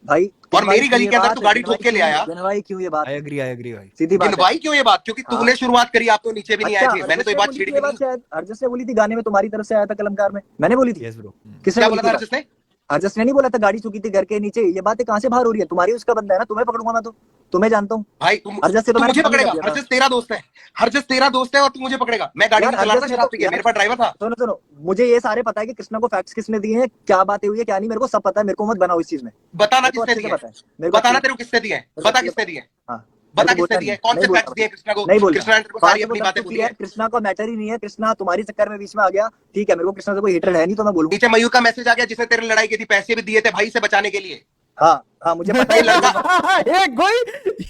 भाई। और मेरी गली के अंदर तू गाड़ी ठोक के ले आया। गिनवाई क्यों ये बात, आई एग्री भाई। सीधी बात है। गिनवाई क्यों ये बात? क्योंकि हाँ। तूने शुरुआत करी, आप तो नीचे भी नहीं आए अच्छा, थे, मैंने तो ये बात छेड़ी ये भी बात नहीं। शायद हरजस ने बोली थी गाने में, तुम्हारी तरफ से आया था कलमकार में, मैंने बोली थी। Yes bro. किसने क्या बोली बोला थी था बात? जिसने? हरजस ने नहीं बोला था गाड़ी चुकी थी घर के नीचे, ये बातें कहाँ से बाहर हो रही है? तुम्हारी उसका बंदा है ना, तुम्हें पकड़ूंगा मैं तो, तुम्हें जानता हूँ। भाई हरजस से तो तू मैंने मुझे काम ही कर पकड़ेगा? दिया था। हरजस तेरा दोस्त है, हरजस तेरा दोस्त है और तू मुझे पकड़ेगा? मैं गाड़ी यार में चला रहा था हरजस ने शराब तो पी के, यार मेरे पास ड्राइवर था। सुनो सुनो, मुझे ये सारे पता है कि कृष्णा को फैक्ट्स किसने दिए हैं, क्या बातें हुई है क्या नहीं, मेरे को सब पता है, मेरे को मत बनाओ इस चीज में। बताना मेरे को किसने अच्छे से दिए? पता है, मेरे को बताना अच्छे तेरे को किसने दिए? मेरे को बता अच्छे से किसने पता है। दिए? हाँ, बता मेरे को किसने बोलना दिए? नहीं, कौन नहीं से बोलना फैक्ट्स दिए कृष्णा को? नहीं बोलना। कृष्णा ने तेरे को बात सारी तो अपनी बस बातें चुकी बोली है, है। कृष्णा का मैटर ही नहीं है, कृष्णा तुम्हारी चक्कर में बीच में आ गया, ठीक है, मेरे को कृष्णा से कोई हेटर है नहीं तो मैं बोलूँ। नीचे मयूर का मैसेज आ गया जिसने तेरे लड़ाई की थी, पैसे भी दिए थे भाई से बचाने के लिए। हाँ हाँ, मुझे पता है ये लड़का ये कोई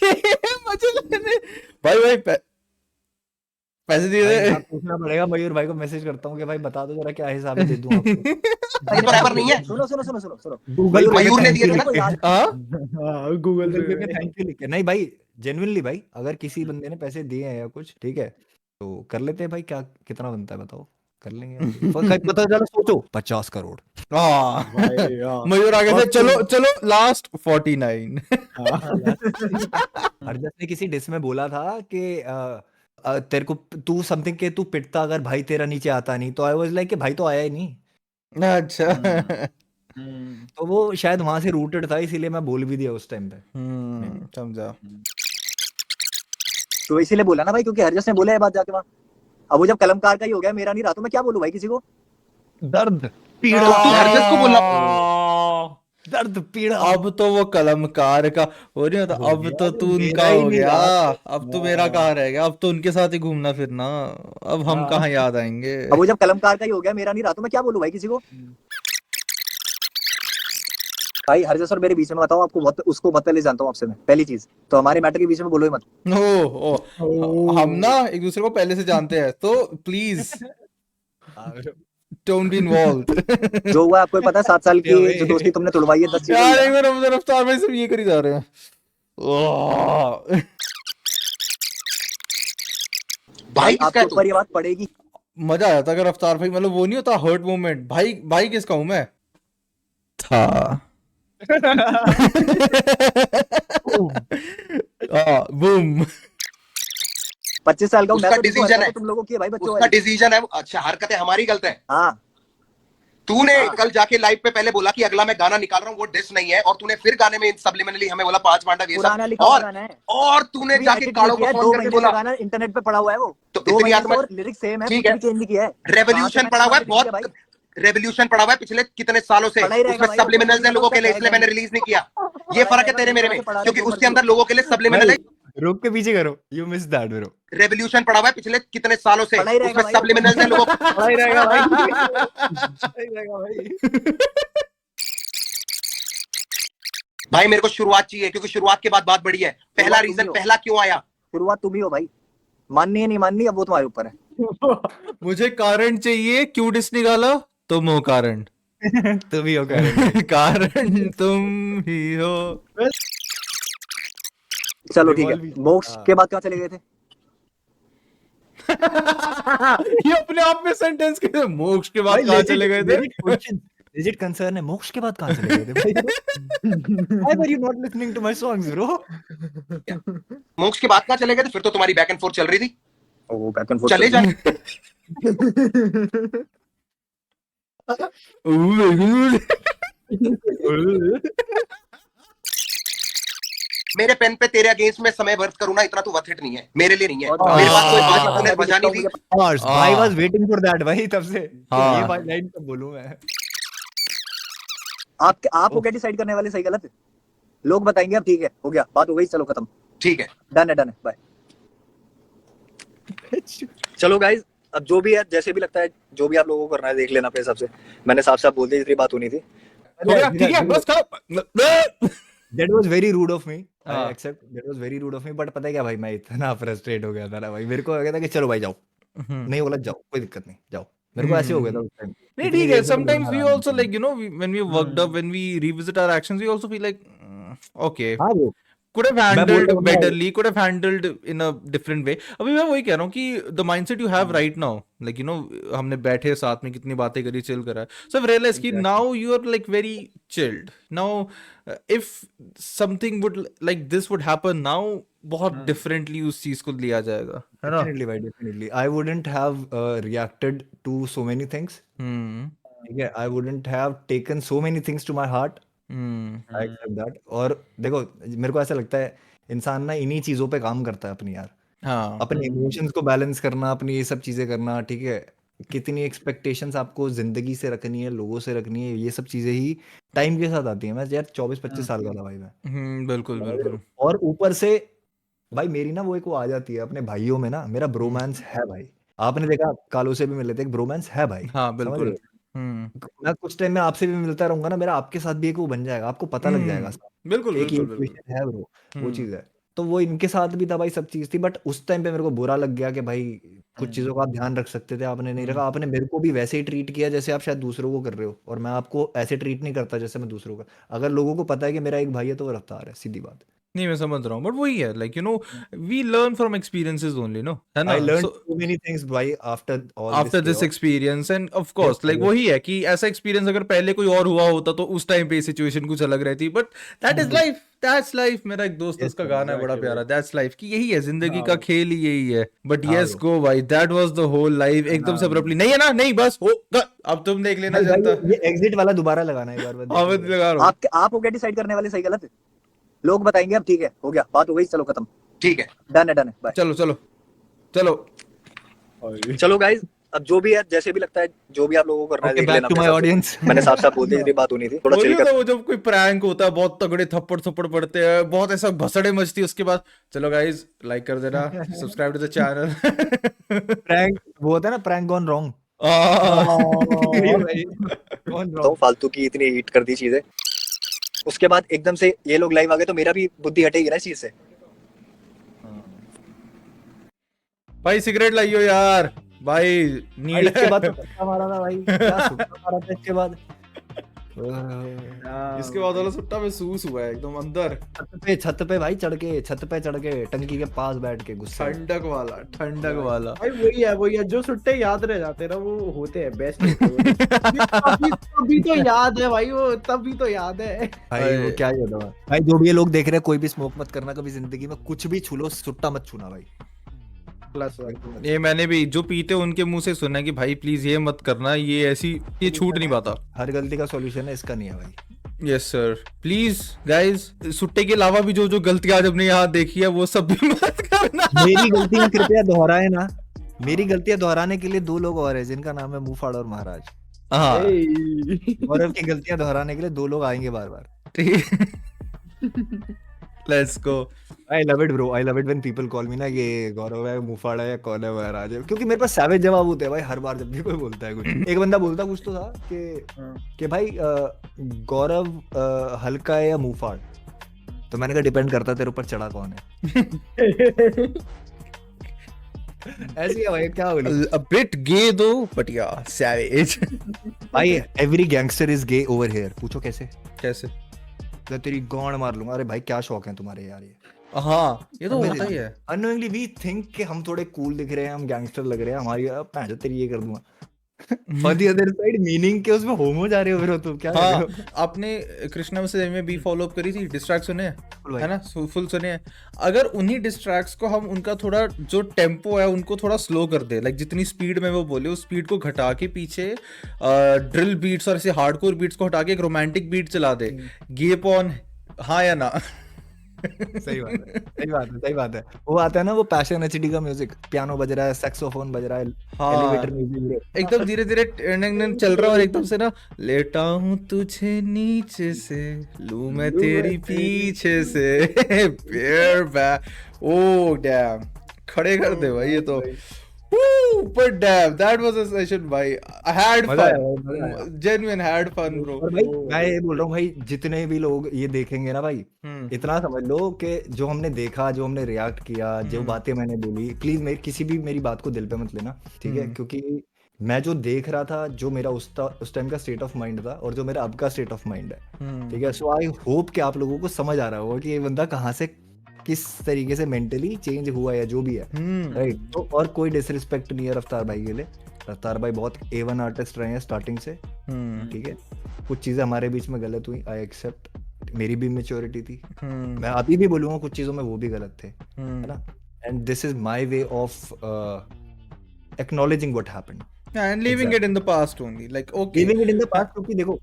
ये मजे लेने भाई पैसे दिए भाई थे। हिसाब पूछना पड़ेगा, मयूर भाई को मैसेज करता हूँ कि भाई बता दो जरा क्या हिसाब है, दे दूं आपको। ये तो रैपर नहीं है। सुनो सुनो सुनो सुनो सुनो, गूगल पे मयूर ने थैंक दिए यू थे लिख ना? के। याद हाँ हाँ गूगल गूगल पे पे में थैंक यू लिख के। नहीं भाई, जेन्युइनली भाई, अगर किसी बंदे ने पैसे दिए हैं या कुछ, ठीक है, तो कर लेते हैं भाई, क्या कितना बनता है बताओ, कर लेंगे यार। पता चला, सोचो 50 करोड़। हाँ भाई हाँ। मयूर आगे से और चलो चलो लास्ट 49। हाँ। हरजत ने किसी डिस में बोला था कि तेरे को तू समथिंग के तू पिटता अगर भाई तेरा नीचे आता नहीं, तो आई वाज लाइक कि भाई तो आया ही नहीं। अच्छा तो वो शायद वहां से रूटेड था, इसीलिए मैं बोल भी दिया उस टाइम पे। समझा। तो इसीलिए बोला ना भाई, क्योंकि हरजस ने बोला ये बात जाके वहां। अब वो जब कलमकार का ही हो गया, मेरा नहीं रहा, तो मैं क्या बोलूं भाई किसी को? दर्द तो पीड़ा, तू हरजस को बोलना। दर्द पीड़ा। अब तो वो कलमकार का हो नहीं होता, हो अब गया, तो वो तू उनका मेरा ही हो नहीं गया। रहा अब तो मेरा कहाँ रह गया, अब तो उनके साथ ही घूमना फिरना। अब हम कहाँ याद आएंगे। अब वो जब कलमकार का ही हो गया, मेरा नहीं रहा, तो मैं क्या बोलूं भाई किसी को? भाई हरजस और मेरे बीच में बताओ, आपको बहुत उसको बहुत पहले जानता हूँ आपसे मैं, पहली चीज तो हमारे मैटर के बीच में बोलो ही मत। ओ हम ना एक दूसरे को पहले से जानते हैं, तो प्लीज डोंट बी इन्वॉल्व्ड। जो हुआ आपको ही पता है, 7 साल की जो दोस्ती तुमने तोड़वाई है, 10 यार चीजें एक बार हम रफ्तार भाई सब ये करी जा रहे हैं। ओह, भाई आपके किसका है तू? ऊपर ये बात पड़ेगी। मजा आया था अगर रफ्तार भाई, मतलब वो नहीं होता हर्ट मोमेंट, भाई भाई किसका हूं मैं था। बूम 25 साल का हूं मैं, उसका तो देखो डिसीजन है, तुम लोगों की है भाई, बच्चों उसका वाली। डिसीजन है। अच्छा, हरकतें हमारी गलत है। हाँ तूने कल जाके लाइव पे पहले बोला कि अगला मैं गाना निकाल रहा हूँ, वो डिस नहीं है, और तूने फिर गाने में सब्लिमिनली हमें बोला 5 पांडव ये पुराना सब, लिखा हुआ गाना है, और तूने कोई जाके edit काड़ो नहीं को किया है, फोन 2 करके महीने बोला। का गाना इंटरनेट पे पड़ा हुआ है वो, तो 2 इतनी महीने से आत्मा, और लिरिक्स सेम है, ठीक कुछ है, भी चेंज नहीं किया है। रेवोल्यूशन पड़ा हुआ है भाई बहुत, रेवोल्यूशन पड़ा हुआ है पिछले कितने सालों से, पढ़ा ही रहेगा उसमें भाई, वो सब्लिमिनल्स है लोगों के लिए, उसका इसलिए मैंने रिलीज नहीं किया। ये पढ़ा ही फर्क है रहेगा, तेरे मेरे मेरे को में, से पढ़ा रहे क्योंकि जो उसके मर्जी अंदर लोगों के लिए सब्लिमिनल है। रुक के पीछे करो, you miss that bro. Revolution पड़ा हुआ है पिछले कितने सालों से, पढ़ा ही रहेगा उसमें भाई, सब्लिमिनल्स है लोगों पढ़ा ही रहेगा भाई, पढ़ा ही रहेगा भाई। भाई मेरे को शुरुआत चाहिए, क्योंकि शुरुआत के बाद बात बढ़ी है। पहला शुरुआत रीजन, तुम ही हो। पहला क्यों आया? शुरुआत तुम ही हो भाई, माननी है नहीं माननी अब वो तुम्हारे ऊपर है। मुझे कारण चाहिए, क्यों डिस निकाला, तुम हो कारण। तुम ही हो कारण। कारण तुम ही हो। चलो ठीक है, Revolve ही- मोक्ष के बाद कहाँ चले गए थे? ये अपने आप में सेंटेंस के मोक्ष के बाद भाई कहाँ legit, चले गए थे? legit question, legit concern है, मोक्ष के बाद कहाँ चले गए थे भाई? Why were you not listening to my songs, bro? मोक्ष के बाद कहाँ चले गए थे? फिर तो तुम्हारी बैक एंड फोर्थ चल रही थी। वो बैक एंड फोर्थ चले जाए। मेरे पेन पे तेरे अगेंस्ट में समय व्यर्थ करूँ ना, इतना तो वर्थ इट नहीं है, मेरे लिए नहीं है। मेरे पास कोई बात तूने बजा नहीं दी। I was waiting for that भाई तब से। हाँ। ये भाई लाइन कब बोलूं मैं? आप वो क्या डिसाइड करने वाले, सही गलत? लोग बताएंगे। अब ठीक है, हो गया, बात हो गई, चलो खत्म, ठीक है, डन है, बाय। चलो गाइस, अब जो भी है, जैसे भी लगता है, जो भी आप लोगों को करना है देख लेना अपने हिसाब से। मैंने साफ बोल दिया, इतनी बात होनी थी। हो गया, ठीक है, बस करो। That was very rude of me. I हाँ। accept. That was very rude of me. But पता है क्या भाई, मैं इतना फ्रस्ट्रेट हो गया था ना भाई, मेरे को हो गया था कि चलो भाई जाओ, नहीं बोला जाओ, कोई दिक्कत नहीं, जाओ। मेरे को ऐसे हो गया था उस टाइम। नहीं ठीक है, sometimes we also like, you know, when we worked up, when we revisit our actions, we also feel like, okay, हाँ वो could have मैं बोल handled रहा हूँ ना, betterly, could have handled in a different way. अभी मैं वही कह रहा हूँ कि the mindset you have right now, like you know, हमने बैठे साथ में कितनी बातें करी, chill करा, so I've realized कि now you are like very chilled. Now if something would like this would happen now, बहुत differently उस चीज को लिया जाएगा, है ना? definitely भाई, definitely. I wouldn't have reacted to so many things. ठीक है, I wouldn't have taken so many things to my heart. I accept that. और देखो, मेरे को ऐसा लगता है इंसान ना इन्हीं चीजों पे काम करता है अपनी, यार हाँ, अपने इमोशंस को बैलेंस करना, अपनी ये सब चीजें करना, ठीक है। कितनी एक्सपेक्टेशंस आपको जिंदगी से रखनी है, लोगों से रखनी है, ये सब चीजें ही टाइम के साथ आती हैं। मैं यार 24-25 साल का था भाई मैं, बिल्कुल बिल्कुल। और ऊपर से भाई मेरी ना वो एक वो आ जाती है अपने भाइयों में ना, मेरा ब्रोमांस है भाई। आपने देखा कालो से भी मिले थे, एक ब्रोमांस है भाई, हाँ समझ रहे बिल्कुल। हो? मैं कुछ टाइम में आपसे भी मिलता रहूंगा ना, मेरा आपके साथ भी एक वो बन जाएगा, आपको पता लग जाएगा। बिल्कुल एक बिल्कुल बिल्कुल। इक्वेशन है ब्रो, वो चीज है। तो वो इनके साथ भी था भाई, सब चीज थी, बट उस टाइम पे मेरे को बुरा लग गया कि भाई कुछ चीजों का आप ध्यान रख सकते थे, आपने नहीं रखा। आपने मेरे को भी वैसे ही ट्रीट किया जैसे आप शायद दूसरों को कर रहे हो, और मैं आपको ऐसे ट्रीट नहीं करता जैसे मैं दूसरों का। अगर लोगों को पता है कि मेरा एक भाई है तो वो रफ्तार है, सीधी बात। नहीं मैं समझ रहा हूँ, बट वही है, like you know, we learn from experiences only, no, है ना? I learn so so many things भाई after all after this this experience, and of course like वही है कि ऐसा एक्सपीरियंस अगर पहले कोई और हुआ होता तो उस टाइम पे सिचुएशन कुछ अलग रहती, but that is life, that's life. मेरा एक दोस्त है, उसका गाना है बड़ा प्यारा, दैट्स लाइफ, कि यही है जिंदगी का खेल ही यही है। बट यस गो भाई, that was the whole life, एकदम से अब्रप्टली नहीं है ना, नहीं बस हो अब तुम देख लेना जनता। ये एग्जिट वाला दोबारा लगाना है एक बार, मैं हाँ मैं लगा रहा हूँ। आप वो क्या डिसाइड करने वाले, सही गलत? लोग बताएंगे। अब ठीक है, हो गया, बात हो गई, चलो खत्म, ठीक है, डन है, बाय। चलो चलो चलो। चलो गाइस, अब जो भी है, जैसे भी लगता है, जो भी आप लोगों को करना है Okay, देख back लेना to अपने my हिसाब से। audience. मैंने साफ बोल दिया, इतनी बात होनी थी, थोड़ा वही चिल होता कर। है, वो जब कोई प्रैंक होता है, बहुत तगड़े थप्पड़ थप्पड़ पड़ते हैं, बहुत ऐसा भसड़े मचती है, उसके बाद चलो गाइस लाइक कर देना, subscribe to the channel. Prank वो होता है ना, प्रैंक गॉन रॉन्ग। तो फालतू की इतनी हीट कर दी चीजें, उसके बाद एकदम से ये लोग लाइव आ गए, तो मेरा भी बुद्धि हटेगी ना इस चीज से। भाई सिगरेट लाइयो यार, भाई नीड इसके बाद तो सुट्टा मारा था भाई, क्या सुट्टा मारा था इसके बाद। इसके बाद वाला सुट्टा महसूस हुआ है एकदम अंदर, छत पे भाई चढ़ के टंकी के पास बैठ के गुस्सा। ठंडक वाला। भाई वही है जो सुट्टे याद रह जाते हैं ना, वो होते हैं बेस्ट। तभी तो याद है भाई, वो तभी तो याद है भाई। वो क्या ही होता है भाई, जो भी ये लोग देख रहे हैं, कोई भी स्मोक मत करना कभी जिंदगी में, कुछ भी छू लो, सुट्टा मत छूना भाई। प्लस ये मैंने भी जो पीते उनके मुंह से सुना है कि भाई प्लीज ये मत करना, ये ऐसी ये छूट नहीं पाता। हर गलती का सॉल्यूशन है, इसका नहीं है भाई। यस सर, प्लीज गाइस, सुट्टे के अलावा भी जो जो गलतियां आज हमने यहाँ देखी है वो सब भी मत करना। मेरी गलतियां कृपया दोहराए ना। मेरी गलतियां दोहराने के लिए 2 लोग और हैं, जिनका नाम है मुफाड़ और महाराज। हाँ गौरव की गलतियां दोहराने के लिए 2 लोग आएंगे बार बार। ठीक, let's go. I love it bro, I love it when people call me ना ये गौरव है, मुफाड़ है, या कौन है, महाराज है, क्योंकि मेरे पास सैवेज जवाब होते हैं भाई हर बार जब भी कोई बोलता है कुछ। एक बंदा बोलता कुछ तो था कि भाई गौरव हल्का है या मुफाड़, तो मैंने कहा डिपेंड करता तेरे ऊपर चढ़ा कौन है। ऐसी है भाई, क्या बोलूं। A bit gay though, but yeah, savage. भाई every gangster is gay over here। पूछो कैसे? कैसे? तो तेरी गांड मार लूंगा। अरे भाई क्या शौक है तुम्हारे यार ये। हाँ ये तो होता ही है। Unknowingly we think कि हम थोड़े कूल दिख रहे हैं, हम गैंगस्टर लग रहे हैं, हमारी तेरी ये कर दूंगा। On the other side meaning के उसमें होमो जा रहे हो फिर तो क्या कर रहे हाँ, हो? आपने कृष्णा में में बी फॉलो अप करी थी, डिस्ट्रैक्ट सुने हैं, भाई। है ना, फुल सुने हैं। अगर उन्हीं डिस्ट्रैक्ट्स को हम उनका थोड़ा जो टेम्पो है उनको थोड़ा स्लो कर दे, लाइक जितनी स्पीड में वो बोले उस स्पीड को घटा के पीछे ड्रिल बीट्स और ऐसे हार्डकोर बीट्स को हटा के एक रोमांटिक बीट चला दे, गेप ऑन, हाँ या ना? सही बात है, सही बात है, सही बात है। वो आता है ना वो पैशन एचडी का म्यूजिक, पियानो बज रहा है, सैक्सोफोन बज रहा है, हाँ। एलिवेटर म्यूजिक, एकदम धीरे धीरे चल रहा है और एकदम से ना, लेटा हूँ तुझे नीचे से, लूं मैं तेरी पीछे से, प्यार बैक, ओ डैम, खड़े कर दे भाई ये तो। But damn, that was a session भाई, I had मजा आया fun, भाई, मजा आया। genuine had fun bro। और भाई मैं ये बोल रहा हूँ भाई, जितने भी लोग ये देखेंगे ना भाई, इतना समझ लो कि जो हमने देखा, जो हमने रिएक्ट किया, जो बातें मैंने बोली, प्लीज किसी भी मेरी बात को दिल पे मत लेना, ठीक है? क्योंकि मैं जो देख रहा था, जो मेरा उस टाइम का स्टेट ऑफ माइंड था और जो मेरा अब का स्टेट ऑफ माइंड है, ठीक है? सो आई होप कि आप लोगों को समझ आ रहा होगा कि ये बंदा कहाँ से किस तरीके से मेंटली चेंज हुआ या जो भी है, राइट? तो और कोई डिसरिस्पेक्ट नहीं है रफ्तार भाई के लिए, रफ्तार भाई बहुत A1 आर्टिस्ट रहे हैं स्टार्टिंग से, ठीक है? कुछ चीजें हमारे बीच में गलत हुई, आई एक्सेप्ट, मेरी भी मेच्योरिटी थी, मैं अभी भी बोलूंगा कुछ चीजों में वो भी गलत थे, है ना? And this is my way of acknowledging what happened and leaving it in the past only, like okay, living it in the past. क्योंकि देखो,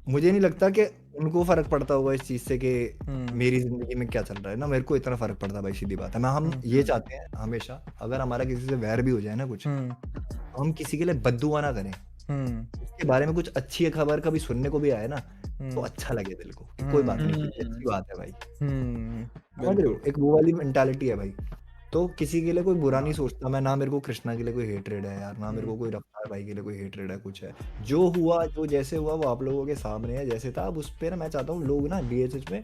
मुझे नहीं लगता कि उनको फर्क पड़ता होगा इस चीज से कि मेरी जिंदगी में क्या चल रहा है ना, मेरे को इतना फर्क पड़ता है भाई, सीधी बात है। हम ये चाहते हैं हमेशा, अगर हमारा किसी से वैर भी हो जाए ना कुछ, तो हम किसी के लिए बद्दुआ ना करें, उसके बारे में कुछ अच्छी खबर कभी सुनने को भी आए ना, तो अच्छा लगे दिल को, कि कोई बात नहीं, अच्छी बात है भाई, समझ रहे हो? एक वो वाली मेंटालिटी है भाई। तो किसी के लिए कोई बुरा नहीं सोचता मैं, ना मेरे को कृष्णा के लिए कोई हेटरेड है यार, ना मेरे को कोई रफ्तार भाई के लिए कोई हेटरेड है, कुछ है। जो हुआ, जो जैसे हुआ वो आप लोगों के सामने है, जैसे था। अब उस पे ना मैं चाहता हूँ लोग ना DHH में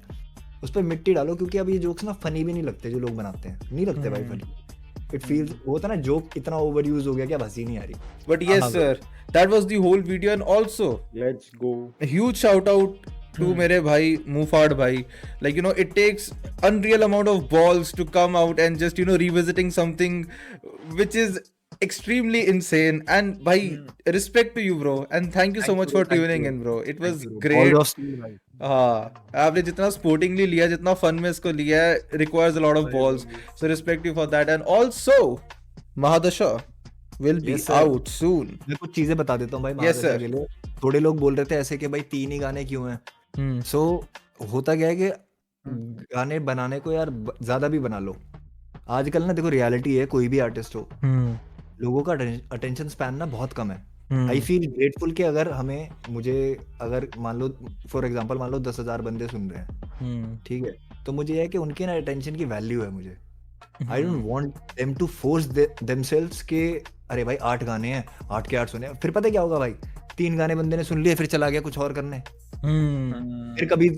उस पर मिट्टी डालो, क्योंकि अब ये जोक्स ना फनी भी नहीं लगते, जो लोग बनाते हैं नहीं लगते भाई फनी। इट फील्स, होता ना जोक इतना ओवर यूज हो गया कि अब हंसी नहीं आ रही। but yes sir, that was the whole video, and also Let's go. a huge shout out to मेरे भाई मूफाड़ भाई, like you know it takes unreal amount of balls to come out and just revisiting something which is extremely insane, and भाई respect to you bro, and thank you so much for tuning in bro, it was great। हाँ, आपने जितना sportingly लिया, जितना fun में इसको लिया है, requires a lot of balls, so respect you for that। and also Mahadasha will be out soon। मैं कुछ चीजें बता देता हूँ भाई Yes, महाराजा sir। के लिए। थोड़े लोग बोल रहे थे ऐसे कि भाई 3 ही गाने क्यों हैं, सो होता क्या है कि गाने बनाने को यार ज्यादा भी बना लो। आजकल ना देखो, रियलिटी है, कोई भी आर्टिस्ट हो, लोगों का अटेंशन स्पैन ना बहुत कम है। आई फील ग्रेटफुल कि अगर अगर मान लो फॉर एग्जांपल मान लो 10,000 बंदे सुन रहे हैं, ठीक है? तो मुझे यह है कि उनके ना अटेंशन की वैल्यू है मुझे। I don't want them to force themselves के अरे भाई 8 गाने हैं, 8 के 8 सुने, फिर पता क्या होगा भाई, 3 गाने बंदे ने सुन लिए, फिर चला गया कुछ और करने, फिर कभी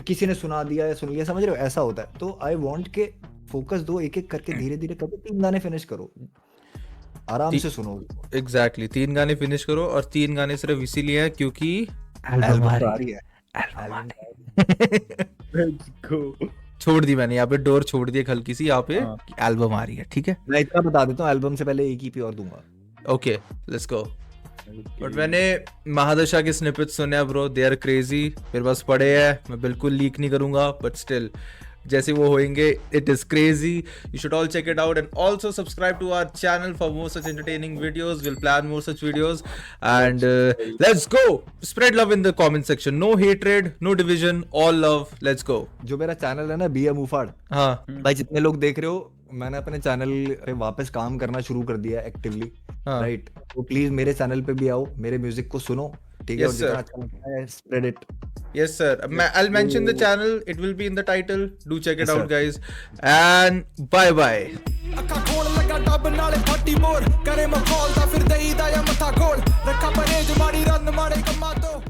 किसी ने सुना दिया या सुन लिया, समझ रहे हो? ऐसा होता है। तो आई वांट के फोकस दो, एक एक करके धीरे धीरे कभी 3 गाने फिनिश करो, आराम से सुनो। एग्जैक्टली 3 गाने फिनिश करो, और 3 गाने सिर्फ इसीलिए हैं क्योंकि एल्बम आ रही है। Let's go. छोड़ दी मैंने यहाँ पे, डोर छोड़ दी हल्की सी यहाँ पे, एल्बम आ रही है, ठीक है? मैं इतना बता देता हूँ, एल्बम से पहले एक EP और दूंगा। Okay let's go. बट मैंने महादशा के स्निपेट्स सुने हैं ब्रो, दे आर क्रेजी, मेरे पास पड़े हैं, मैं बिल्कुल लीक नहीं करूंगा, बट स्टिल जैसे वो होंगे, it is crazy, you should all check it out, and also subscribe to our channel for more such entertaining videos, will plan more such videos, and let's go, spread love in the comment section, no hatred, no division, all love, let's go. जो मेरा channel है ना B ए मूफाड़, हाँ भाई जितने लोग देख रहे हो, मैंने अपने चैनल पे वापस काम करना शुरू कर दिया एक्टिवली, राइट? तो प्लीज मेरे चैनल पे भी आओ, मेरे म्यूजिक को सुनो, ठीक है? और जितना अच्छा लगता है spread it. Yes sir, I'll mention the channel, it will be in the title, do check it out guys, and bye bye। ਅੱਖਾਂ ਖੋਲ ਲਗਾ ਡੱਬ ਨਾਲੇ ਫੱਟੀ ਮੋਰ ਕਰੇ ਮਖੌਲ ਦਾ ਫਿਰ ਦੇਈਦਾ ਜਾਂ ਮੱਥਾ ਖੋਲ ਰੱਖਾ ਪਰਹੇਜ ਮਾੜੀ ਰੰਨ ਮਾੜੇ ਕੰਮਾਂ ਤੋਂ।